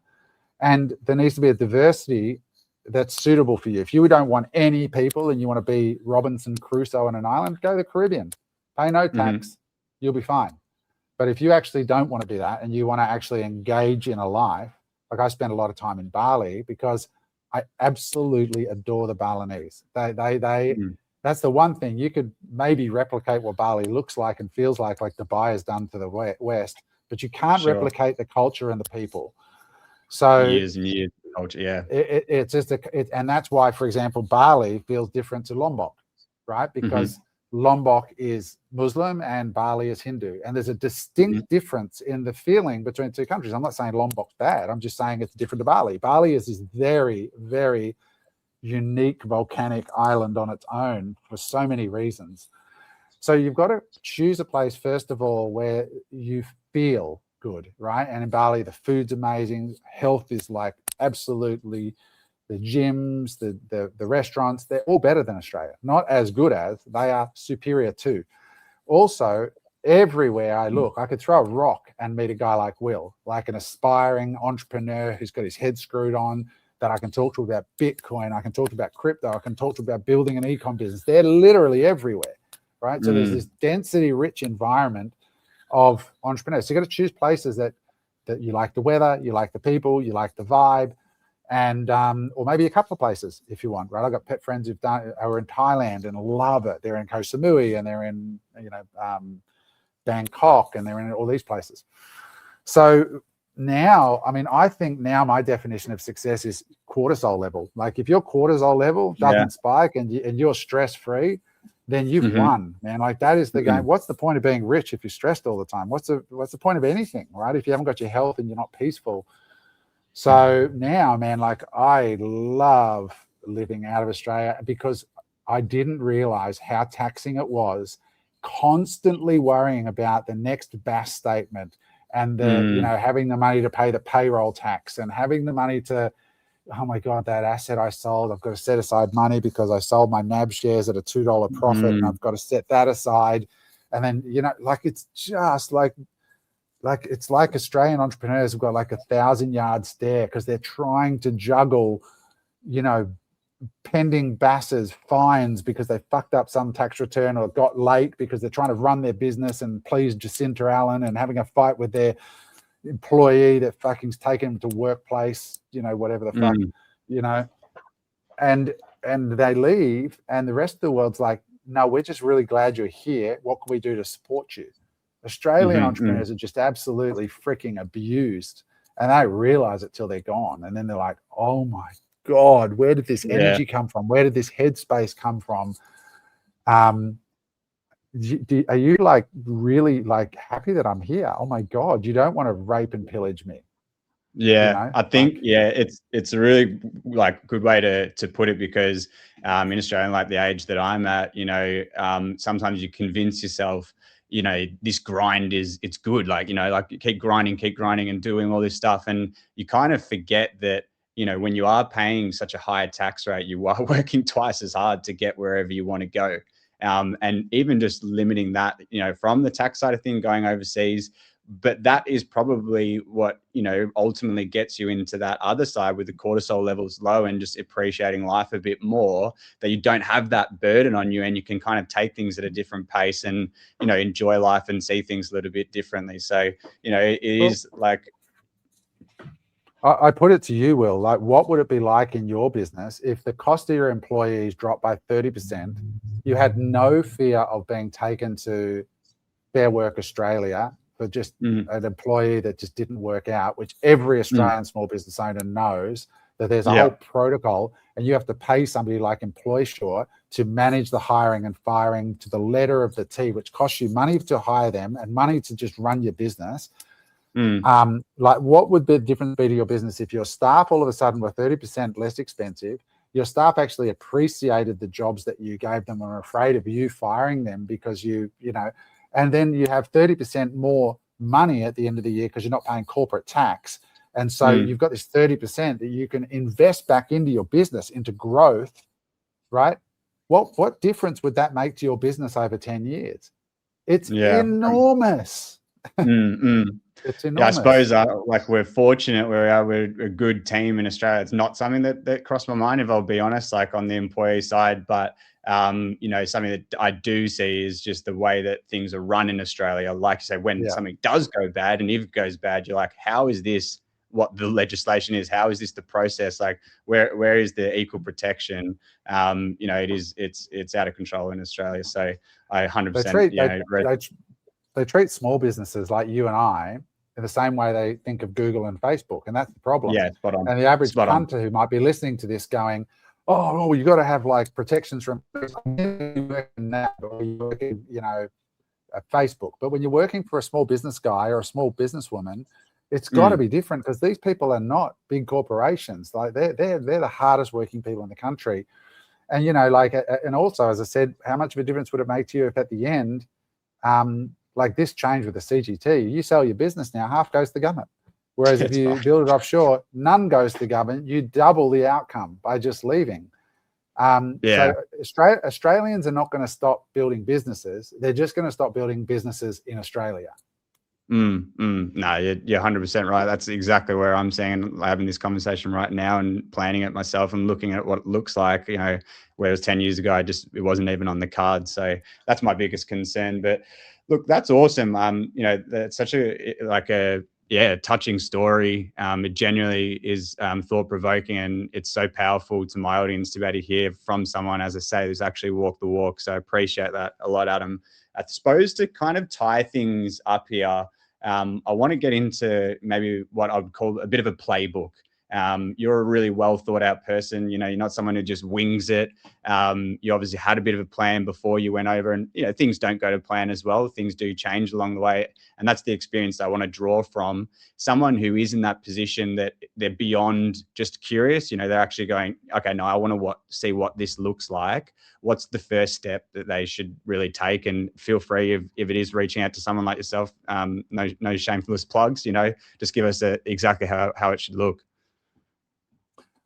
And there needs to be a diversity that's suitable for you. If you don't want any people and you want to be Robinson Crusoe on an island, go to the Caribbean, pay no tax, you'll be fine. But if you actually don't want to do that and you want to actually engage in a life, like I spent a lot of time in Bali because I absolutely adore the Balinese. That's the one thing you could maybe replicate what Bali looks like and feels like Dubai has done to the West, but you can't replicate the culture and the people. So years and years of culture, it's just and that's why, for example, Bali feels different to Lombok, right? Because Lombok is Muslim and Bali is Hindu, and there's a distinct difference in the feeling between the two countries. I'm not saying Lombok's bad. I'm just saying it's different to Bali. Bali is this very, very unique volcanic island on its own for so many reasons. So you've got to choose a place, first of all, where you feel good, right? And in Bali, the food's amazing. Health is like absolutely, the gyms, the restaurants, they're all better than Australia. Not as good as, they are superior to. Also, everywhere I look, I could throw a rock and meet a guy like Will, like an aspiring entrepreneur who's got his head screwed on, that I can talk to about Bitcoin, I can talk to about crypto, I can talk to about building an e-com business. They're literally everywhere, right? So there's this density-rich environment of entrepreneurs. So you got to choose places that you like the weather, you like the people, you like the vibe, and or maybe a couple of places if you want, right? I've got pet friends who are in Thailand and love it. They're in Koh Samui and they're in Bangkok and they're in all these places. So now, I mean, I think now my definition of success is cortisol level. Like if your cortisol level doesn't spike and you're stress free, then you've won, man. Like that is the game. What's the point of being rich if you're stressed all the time? What's the point of anything, right? If you haven't got your health and you're not peaceful. So now, man, like I love living out of Australia because I didn't realize how taxing it was, constantly worrying about the next BAS statement and the having the money to pay the payroll tax and having the money to, oh my God, that asset I sold, I've got to set aside money because I sold my NAB shares at a $2 profit and I've got to set that aside. And then, like it's just like it's like Australian entrepreneurs have got like 1,000-yard stare because they're trying to juggle, pending BASs, fines because they fucked up some tax return or got late because they're trying to run their business and please Jacinta Allen and having a fight with their employee that fucking's taken them to workplace, whatever the fuck, and they leave and the rest of the world's like, no, we're just really glad you're here. What can we do to support you? Australian entrepreneurs are just absolutely freaking abused and they realize it till they're gone. And then they're like, oh my God, where did this energy come from? Where did this headspace come from? Are you like really like happy that I'm here? Oh my God, you don't want to rape and pillage me. I think it's a really like good way to put it because in Australia, like the age that I'm at, sometimes you convince yourself, this grind it's good. Like, like keep grinding and doing all this stuff. And you kind of forget that when you are paying such a high tax rate, you are working twice as hard to get wherever you want to go. And even just limiting that, from the tax side of thing, going overseas. But that is probably what, ultimately gets you into that other side with the cortisol levels low and just appreciating life a bit more, that you don't have that burden on you and you can kind of take things at a different pace and, enjoy life and see things a little bit differently. So, it is like, I put it to you, Will, like what would it be like in your business if the cost of your employees dropped by 30%, you had no fear of being taken to Fair Work Australia for just an employee that just didn't work out, which every Australian small business owner knows that there's a whole protocol, and you have to pay somebody like EmploySure to manage the hiring and firing to the letter of the T, which costs you money to hire them and money to just run your business. Like what would the difference be to your business if your staff all of a sudden were 30% less expensive? Your staff actually appreciated the jobs that you gave them and were afraid of you firing them because and then you have 30% more money at the end of the year because you're not paying corporate tax. And so you've got this 30% that you can invest back into your business, into growth, right? What difference would that make to your business over 10 years? It's enormous. It's enormous. Yeah, I suppose like we're fortunate we're a good team in Australia. It's not something that crossed my mind, if I'll be honest, like on the employee side, but something that I do see is just the way that things are run in Australia. Like you say, when something does go bad, and if it goes bad, you're like, how is this what the legislation is? How is this the process? Like where is the equal protection? It's out of control in Australia. So I 100%. They treat small businesses like you and I in the same way they think of Google and Facebook, and that's the problem. Yeah, spot on. And the average punter who might be listening to this going, oh, you got to have like protections from that, or you're working, at Facebook. But when you're working for a small business guy or a small businesswoman, it's got to be different because these people are not big corporations. Like they're the hardest working people in the country. And and also, as I said, how much of a difference would it make to you if at the end, like this change with the CGT, you sell your business now, half goes to the government. Whereas if you build it offshore, none goes to the government. You double the outcome by just leaving. So Australians are not going to stop building businesses. They're just going to stop building businesses in Australia. No, you're 100% right. That's exactly where I'm saying, having this conversation right now and planning it myself and looking at what it looks like, whereas 10 years ago, it wasn't even on the card. So that's my biggest concern. But look, that's awesome. That's such a touching story. It genuinely is thought provoking, and it's so powerful to my audience to be able to hear from someone, as I say, who's actually walked the walk. So I appreciate that a lot, Adam. I suppose to kind of tie things up here, I want to get into maybe what I would call a bit of a playbook. You're a really well thought out person. You're not someone who just wings it. You obviously had a bit of a plan before you went over, and things don't go to plan as well. Things do change along the way, and that's the experience I want to draw from someone who is in that position that they're beyond just curious. They're actually going, okay, no, I want to see what this looks like. What's the first step that they should really take? And feel free if it is reaching out to someone like yourself. No shameless plugs. Just give us exactly how it should look.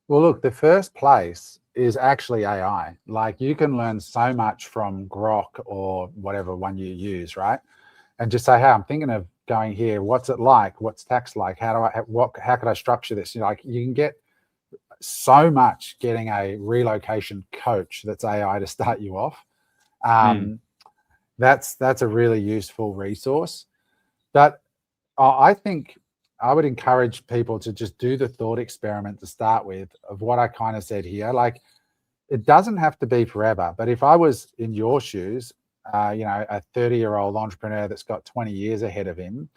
Well, look, the first place is actually AI. Like you can learn so much from Grok or whatever one you use, right? And just say, hey, I'm thinking of going here. What's it like? What's tax like? How could I structure this? You can get so much getting a relocation coach that's AI to start you off. That's a really useful resource. But I think I would encourage people to just do the thought experiment to start with of what I kind of said here. Like, it doesn't have to be forever, but if I was in your shoes, a 30-year-old entrepreneur that's got 20 years ahead of him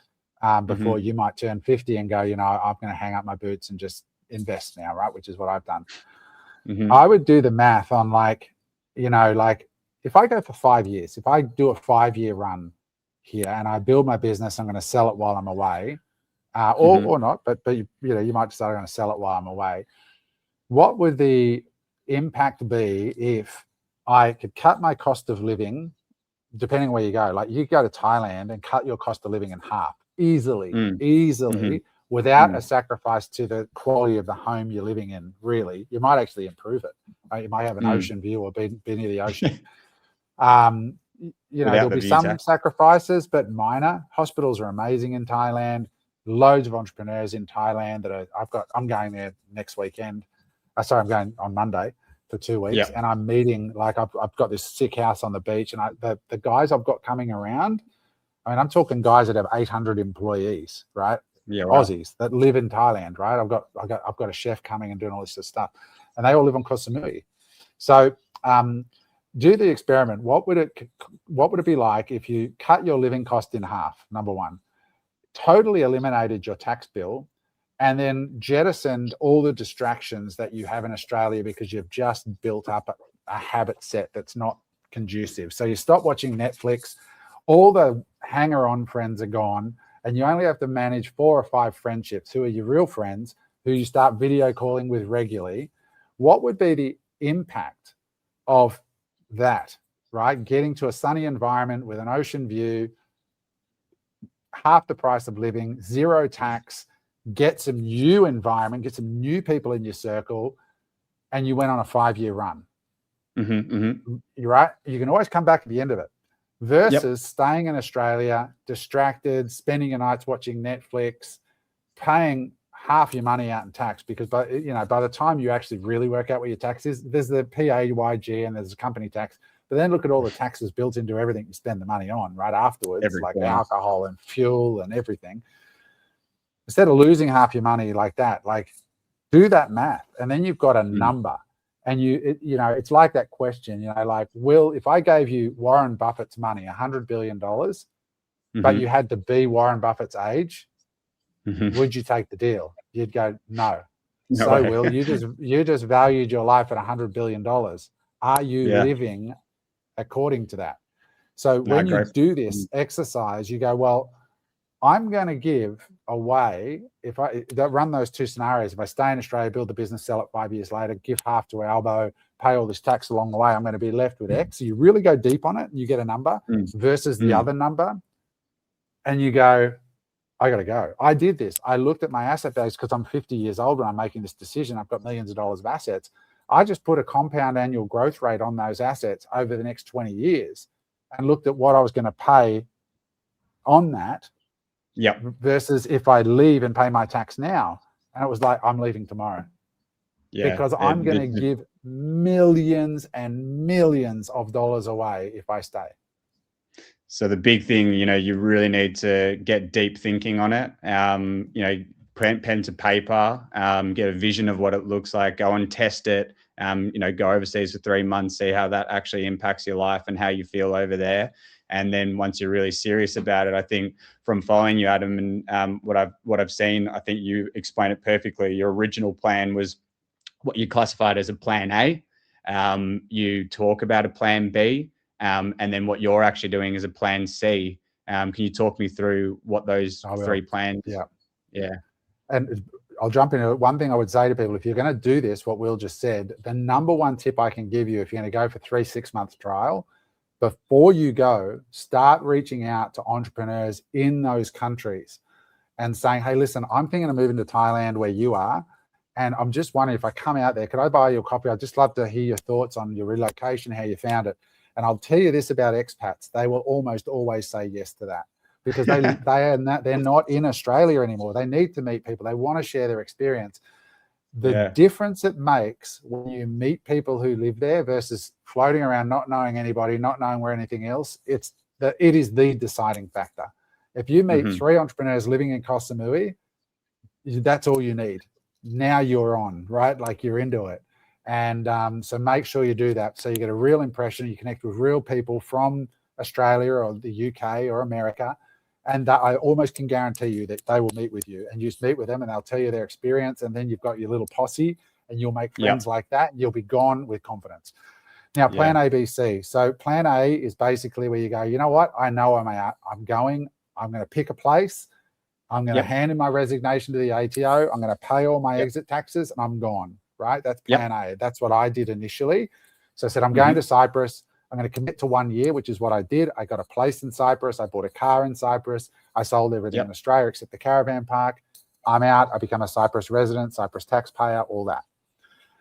before you might turn 50 and go, I'm going to hang up my boots and just invest now, right? Which is what I've done. I would do the math on if I go for 5 years, if I do a 5-year run here and I build my business, I'm going to sell it while I'm away. Or not, but you might decide I'm going to sell it while I'm away. What would the impact be if I could cut my cost of living, depending where you go? Like you go to Thailand and cut your cost of living in half easily, without a sacrifice to the quality of the home you're living in. Really, you might actually improve it. You might have an ocean view or be near the ocean. There'll be some sacrifices, but minor. Hospitals are amazing in Thailand. Loads of entrepreneurs in Thailand I'm going there next weekend. I'm going on Monday for 2 weeks, and I'm meeting, like, I've got this sick house on the beach, and the guys I've got coming around, I mean, I'm talking guys that have 800 employees, right? Yeah, right. Aussies that live in Thailand, right? I've got a chef coming and doing all this stuff, and they all live on Koh Samui. So do the experiment. What would it be like if you cut your living cost in half? Number one, totally eliminated your tax bill, and then jettisoned all the distractions that you have in Australia because you've just built up a habit set that's not conducive. So you stop watching Netflix, all the hanger-on friends are gone, and you only have to manage 4 or 5 friendships who are your real friends, who you start video calling with regularly. What would be the impact of that, right? Getting to a sunny environment with an ocean view, half the price of living, 0 tax, get some new environment, get some new people in your circle, and you went on a 5-year run. You're right. You can always come back at the end of it. Versus staying in Australia, distracted, spending your nights watching Netflix, paying half your money out in tax, because by the time you actually really work out what your tax is, there's the PAYG and there's a company tax. But then look at all the taxes built into everything you spend the money on right afterwards, like alcohol and fuel and everything. Instead of losing half your money like that, like, do that math, and then you've got a number. And it's like that question, like, if I gave you Warren Buffett's money, $100 billion, but you had to be Warren Buffett's age, would you take the deal? You'd go, no. Will, you just valued your life at $100 billion. Are you living according to that? So when you do this exercise, you go, well, I'm going to give away, if I run those 2 scenarios, if I stay in Australia, build the business, sell it 5 years later, give half to Albo, pay all this tax along the way, I'm going to be left with X. So you really go deep on it and you get a number versus the other number. And you go, I got to go. I did this. I looked at my asset base because I'm 50 years old when I'm making this decision. I've got millions of dollars of assets. I just put a compound annual growth rate on those assets over the next 20 years and looked at what I was going to pay on that. Versus if I leave and pay my tax now, and it was like, I'm leaving tomorrow. Because I'm going to give millions and millions of dollars away if I stay. So the big thing, you really need to get deep thinking on it. Pen to paper, get a vision of what it looks like, go and test it. Go overseas for 3 months, see how that actually impacts your life and how you feel over there. And then once you're really serious about it, I think from following you, Adam, and what I've seen, I think you explained it perfectly. Your original plan was what you classified as a plan A. You talk about a plan B, and then what you're actually doing is a plan C. Can you talk me through what those 3 plans? Yeah. And I'll jump into it. One thing I would say to people, if you're going to do this, what Will just said, the number one tip I can give you, if you're going to go for 3 6-month trial, before you go, start reaching out to entrepreneurs in those countries and saying, hey, listen, I'm thinking of moving to Thailand where you are. And I'm just wondering, if I come out there, could I buy you a copy? I'd just love to hear your thoughts on your relocation, how you found it. And I'll tell you this about expats. They will almost always say yes to that, because they're not in Australia anymore. They need to meet people. They want to share their experience. The difference it makes when you meet people who live there versus floating around, not knowing anybody, not knowing where anything else, it is the deciding factor. If you meet 3 entrepreneurs living in Koh Samui, that's all you need. Now you're on, right? Like, you're into it. And so make sure you do that. So you get a real impression, you connect with real people from Australia or the UK or America. And that I almost can guarantee you that they will meet with you, and you just meet with them and they'll tell you their experience. And then you've got your little posse and you'll make friends like that. And you'll be gone with confidence. Now, plan A, B, C. So plan A is basically where you go, you know what? I know I'm going to pick a place. I'm going to hand in my resignation to the ATO. I'm going to pay all my exit taxes and I'm gone, right? That's plan A. That's what I did initially. So I said, I'm going to Cyprus. I'm going to commit to 1 year, which is what I did. I got a place in Cyprus. I bought a car in Cyprus. I sold everything in Australia except the caravan park. I'm out. I become a Cyprus resident, Cyprus taxpayer, all that.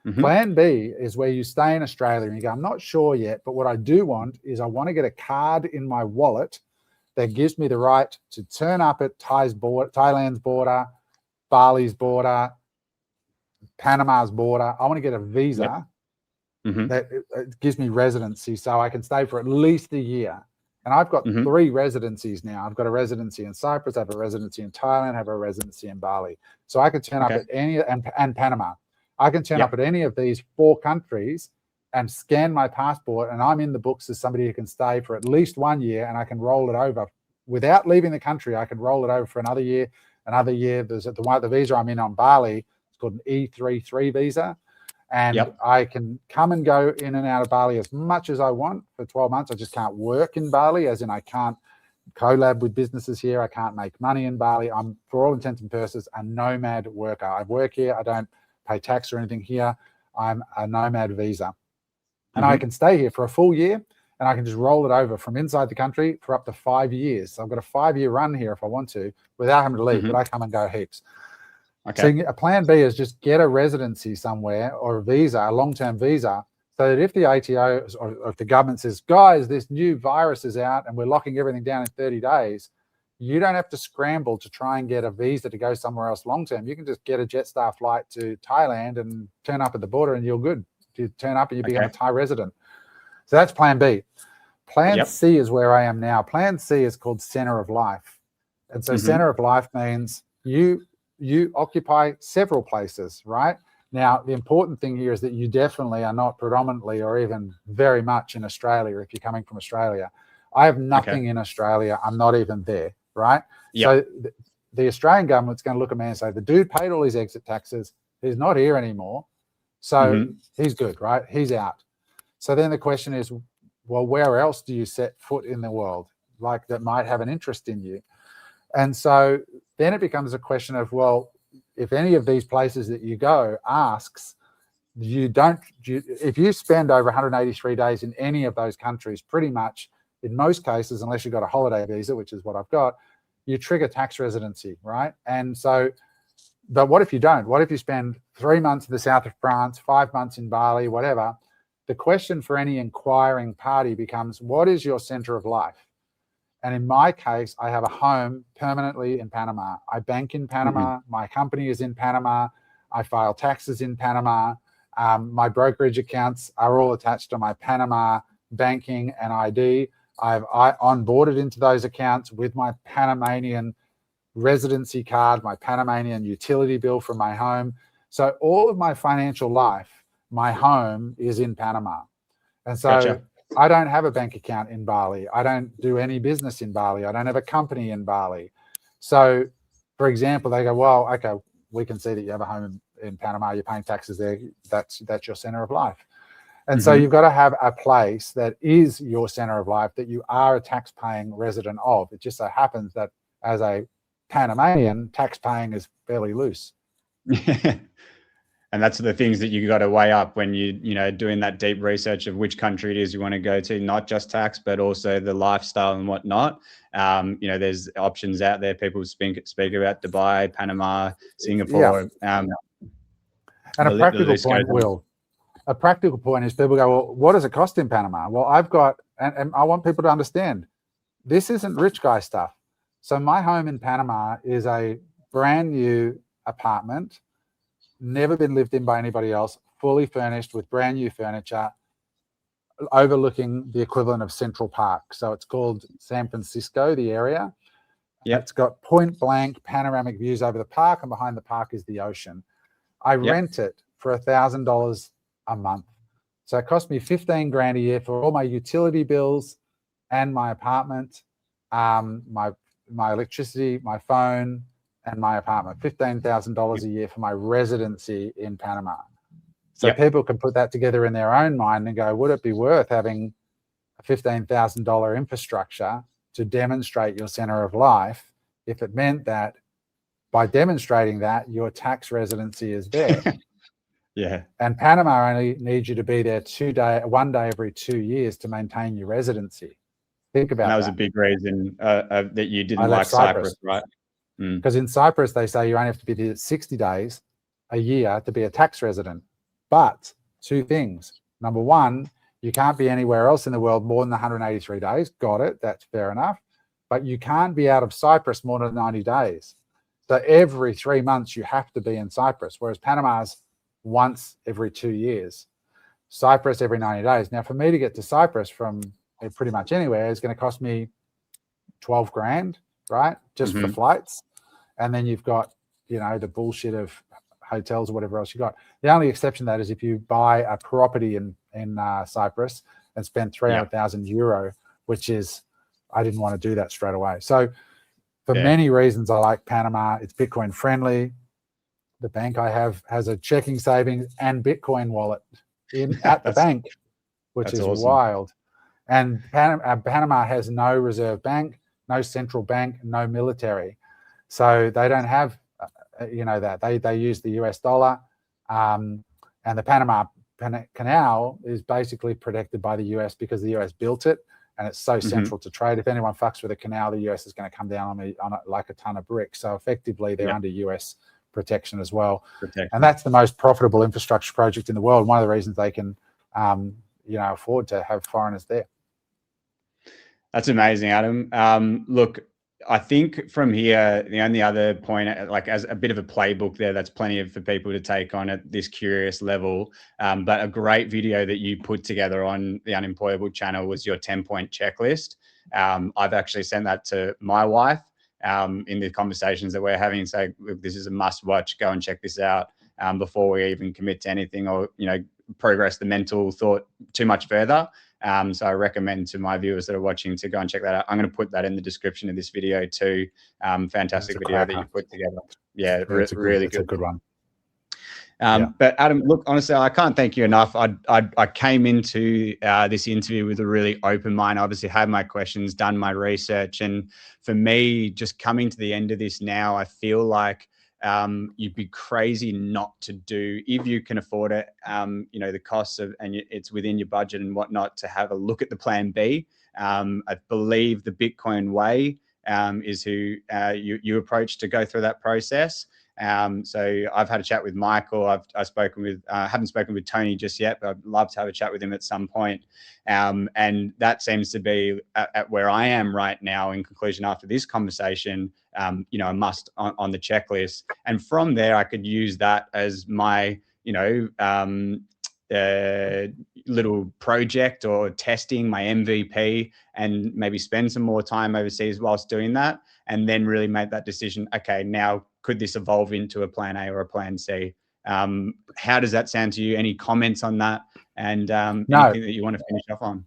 Mm-hmm. Plan B is where you stay in Australia and you go, I'm not sure yet, but what I do want is I want to get a card in my wallet that gives me the right to turn up at Thailand's border, Bali's border, Panama's border. I want to get a visa that gives me residency so I can stay for at least a year. And I've got 3 residencies now. I've got a residency in Cyprus, I have a residency in Thailand, I have a residency in Bali. So I could turn up at any, and Panama. I can turn up at any of these 4 countries and scan my passport, and I'm in the books as somebody who can stay for at least 1 year, and I can roll it over. Without leaving the country, I can roll it over for another year. There's the visa I'm in on Bali. It's called an E33 visa. And I can come and go in and out of Bali as much as I want for 12 months. I just can't work in Bali, as in I can't collab with businesses here. I can't make money in Bali. I'm, for all intents and purposes, a nomad worker. I work here. I don't pay tax or anything here. I'm a nomad visa. And I can stay here for a full year, and I can just roll it over from inside the country for up to 5 years. So I've got a 5-year run here if I want to, without having to leave, but I come and go heaps. So a plan B is just get a residency somewhere or a visa, a long-term visa, so that if the ATO or if the government says, guys, this new virus is out and we're locking everything down in 30 days, you don't have to scramble to try and get a visa to go somewhere else long-term. You can just get a Jetstar flight to Thailand and turn up at the border and you're good. You turn up and you become a Thai resident. So that's plan B. Plan C is where I am now. Plan C is called Center of Life. And so Center of Life means you occupy several places, right? Now, the important thing here is that you definitely are not predominantly or even very much in Australia if you're coming from Australia. I have nothing in Australia. I'm not even there, right? So the Australian government's going to look at me and say, the dude paid all his exit taxes. He's not here anymore. So he's good, right? He's out. So then the question is, well, where else do you set foot in the world, like that might have an interest in you? And so then it becomes a question of, well, if any of these places that you go asks, if you spend over 183 days in any of those countries, pretty much in most cases, unless you've got a holiday visa, which is what I've got, you trigger tax residency, right? And so, but what if you don't? What if you spend 3 months in the south of France, 5 months in Bali, whatever? The question for any inquiring party becomes, what is your center of life? And in my case, I have a home permanently in Panama. I bank in Panama. My company is in Panama. I file taxes in Panama. My brokerage accounts are all attached to my Panama banking and ID. I onboarded into those accounts with my Panamanian residency card, my Panamanian utility bill from my home. So all of my financial life, my home is in Panama. And so I don't have a bank account in Bali. I don't do any business in Bali. I don't have a company in Bali. So, for example, they go, well, okay, we can see that you have a home in Panama. You're paying taxes there. That's your center of life. And so you've got to have a place that is your center of life that you are a tax-paying resident of. It just so happens that as a Panamanian, tax-paying is fairly loose. And that's the things that you got to weigh up when doing that deep research of which country it is you want to go to, not just tax, but also the lifestyle and whatnot. There's options out there. People speak about Dubai, Panama, Singapore. And a practical point, Will. A practical point is people go, well, what does it cost in Panama? Well, I've got, and I want people to understand, this isn't rich guy stuff. So my home in Panama is a brand new apartment, never been lived in by anybody else, fully furnished with brand new furniture, overlooking the equivalent of Central Park. So it's called San Francisco, the area. It's got point blank panoramic views over the park, and behind the park is the ocean. I rent it for $1,000 a month. So it cost me 15 grand a year for all my utility bills and my apartment, my electricity, my phone, and my apartment. $15,000 a year for my residency in Panama. So people can put that together in their own mind and go, would it be worth having a $15,000 infrastructure to demonstrate your center of life if it meant that by demonstrating that your tax residency is there? And Panama only needs you to be there 1 day every 2 years to maintain your residency. Think about that. That was a big reason that you didn't like Cyprus, right? Because in Cyprus, they say you only have to be there 60 days a year to be a tax resident. But two things. Number one, you can't be anywhere else in the world more than 183 days. Got it. That's fair enough. But you can't be out of Cyprus more than 90 days. So every 3 months you have to be in Cyprus, whereas Panama's once every 2 years. Cyprus every 90 days. Now, for me to get to Cyprus from pretty much anywhere is going to cost me 12 grand, right? Just for flights. And then you've got, the bullshit of hotels or whatever else you got. The only exception to that is if you buy a property in Cyprus and spend 300,000 euro, which is, I didn't want to do that straight away. So for many reasons, I like Panama. It's Bitcoin friendly. The bank I have has a checking, savings, and Bitcoin wallet at the bank, which is awesome. Wild. And Panama has no reserve bank, no central bank, no military. So they don't have, that. They use the US dollar. And the Panama Canal is basically protected by the US because the US built it. And it's so central to trade. If anyone fucks with a canal, the US is going to come down on it like a ton of bricks. So effectively, they're under US protection as well. And that's the most profitable infrastructure project in the world. One of the reasons they can, afford to have foreigners there. That's amazing, Adam. Look, I think from here, the only other point, like as a bit of a playbook there, that's plenty for people to take on at this curious level. But a great video that you put together on the Unemployable channel was your 10-point checklist. I've actually sent that to my wife in the conversations that we're having. So look, this is a must watch. Go and check this out before we even commit to anything or, progress the mental thought too much further. So I recommend to my viewers that are watching to go and check that out. I'm going to put that in the description of this video too. Fantastic video that you put together. Yeah, really good. It's a good one. But Adam, look, honestly, I can't thank you enough. I came into this interview with a really open mind. I obviously had my questions, done my research. And for me, just coming to the end of this now, I feel like you'd be crazy not to do, if you can afford it, the costs of, and it's within your budget and whatnot, to have a look at the plan B. I believe the Bitcoin way is who you approach to go through that process. So I've had a chat with Michael. I've spoken with, haven't spoken with Tony just yet, but I'd love to have a chat with him at some point. And that seems to be at where I am right now. In conclusion, after this conversation, a must on the checklist. And from there, I could use that as my, little project or testing, my MVP, and maybe spend some more time overseas whilst doing that. And then really make that decision. Okay, now could this evolve into a plan A or a plan C? How does that sound to you? Any comments on that? And anything that you want to finish off on?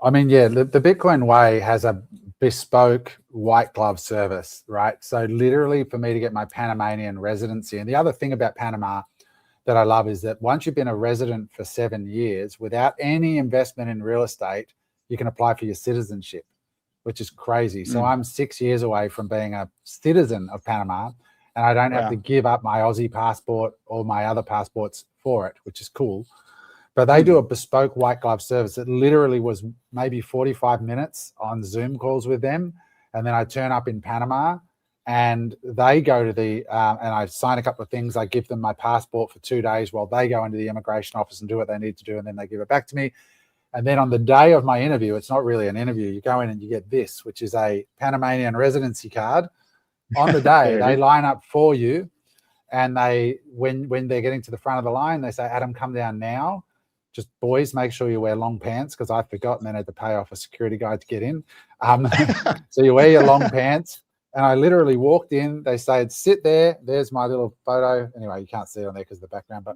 I mean, the Bitcoin way has a bespoke white glove service, right? So literally for me to get my Panamanian residency, and the other thing about Panama that I love is that once you've been a resident for 7 years, without any investment in real estate, you can apply for your citizenship, which is crazy. So I'm 6 years away from being a citizen of Panama, and I don't have to give up my Aussie passport or my other passports for it, which is cool. But they do a bespoke white glove service. It literally was maybe 45 minutes on Zoom calls with them. And then I turn up in Panama and they go to the, and I sign a couple of things. I give them my passport for 2 days while they go into the immigration office and do what they need to do. And then they give it back to me. And then on the day of my interview, it's not really an interview. You go in and you get this, which is a Panamanian residency card. On the day, they line up for you. And they, when they're getting to the front of the line, they say, Adam, come down now. Just boys, make sure you wear long pants, because I forgot and then had to pay off a security guard to get in. So you wear your long pants. And I literally walked in. They said, sit there. There's my little photo. Anyway, you can't see it on there because of the background. But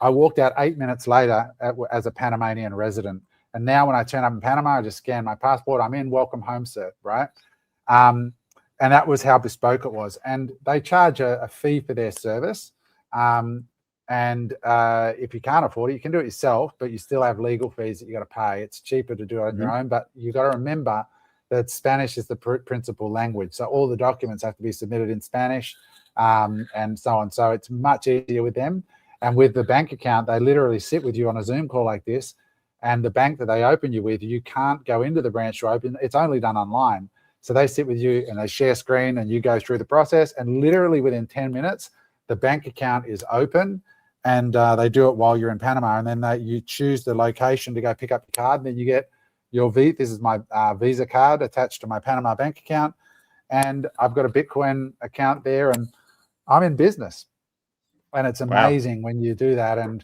I walked out 8 minutes later as a Panamanian resident. And now when I turn up in Panama, I just scan my passport. I'm in. Welcome home, sir. Right? And that was how bespoke it was. And they charge a fee for their service. And if you can't afford it, you can do it yourself, but you still have legal fees that you got to pay. It's cheaper to do it on your own, but you got to remember that Spanish is the principal language. So all the documents have to be submitted in Spanish and so on. So it's much easier with them. And with the bank account, they literally sit with you on a Zoom call like this. And the bank that they open you with, you can't go into the branch to open. It's only done online. So they sit with you and they share screen and you go through the process, and literally within 10 minutes, the bank account is open, and they do it while you're in Panama. And then you choose the location to go pick up your card, and then you get your this is my Visa card attached to my Panama bank account. And I've got a Bitcoin account there, and I'm in business. And it's amazing when you do that, and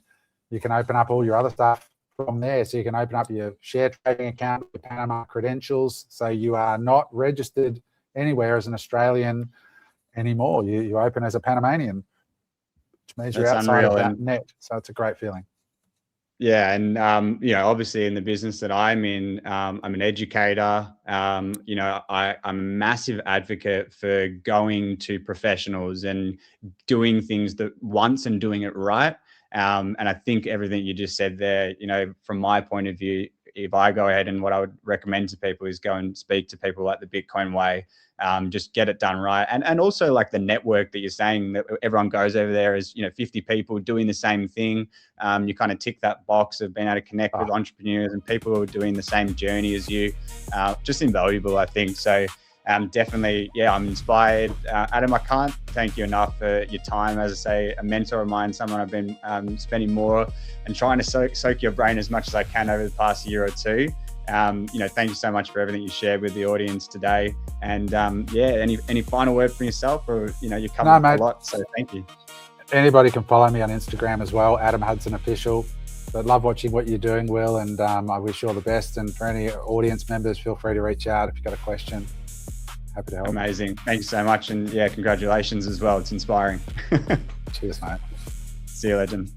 you can open up all your other stuff from there. So you can open up your share trading account, your Panama credentials. So you are not registered anywhere as an Australian anymore. You open as a Panamanian, which means you're outside of that net. So it's a great feeling. Yeah, and obviously in the business that I'm in, I'm an educator. I'm a massive advocate for going to professionals and doing things that once and doing it right. And I think everything you just said there, from my point of view, if I go ahead, and what I would recommend to people is go and speak to people like the Bitcoin way. Just get it done right. And also like the network that you're saying, that everyone goes over there as, 50 people doing the same thing. You kind of tick that box of being able to connect with entrepreneurs and people who are doing the same journey as you. Just invaluable, I think. So definitely, I'm inspired. Adam, I can't thank you enough for your time. As I say, a mentor of mine, someone I've been spending more and trying to soak your brain as much as I can over the past year or two. Thank you so much for everything you shared with the audience today. And any final word from yourself, or you're coming a lot, so thank you. Anybody can follow me on Instagram as well, Adam Hudson Official. But love watching what you're doing, Will, and I wish you all the best. And for any audience members, feel free to reach out if you've got a question. Happy to help. Amazing. Thank you so much. And congratulations as well. It's inspiring. Cheers, mate. See you, legend.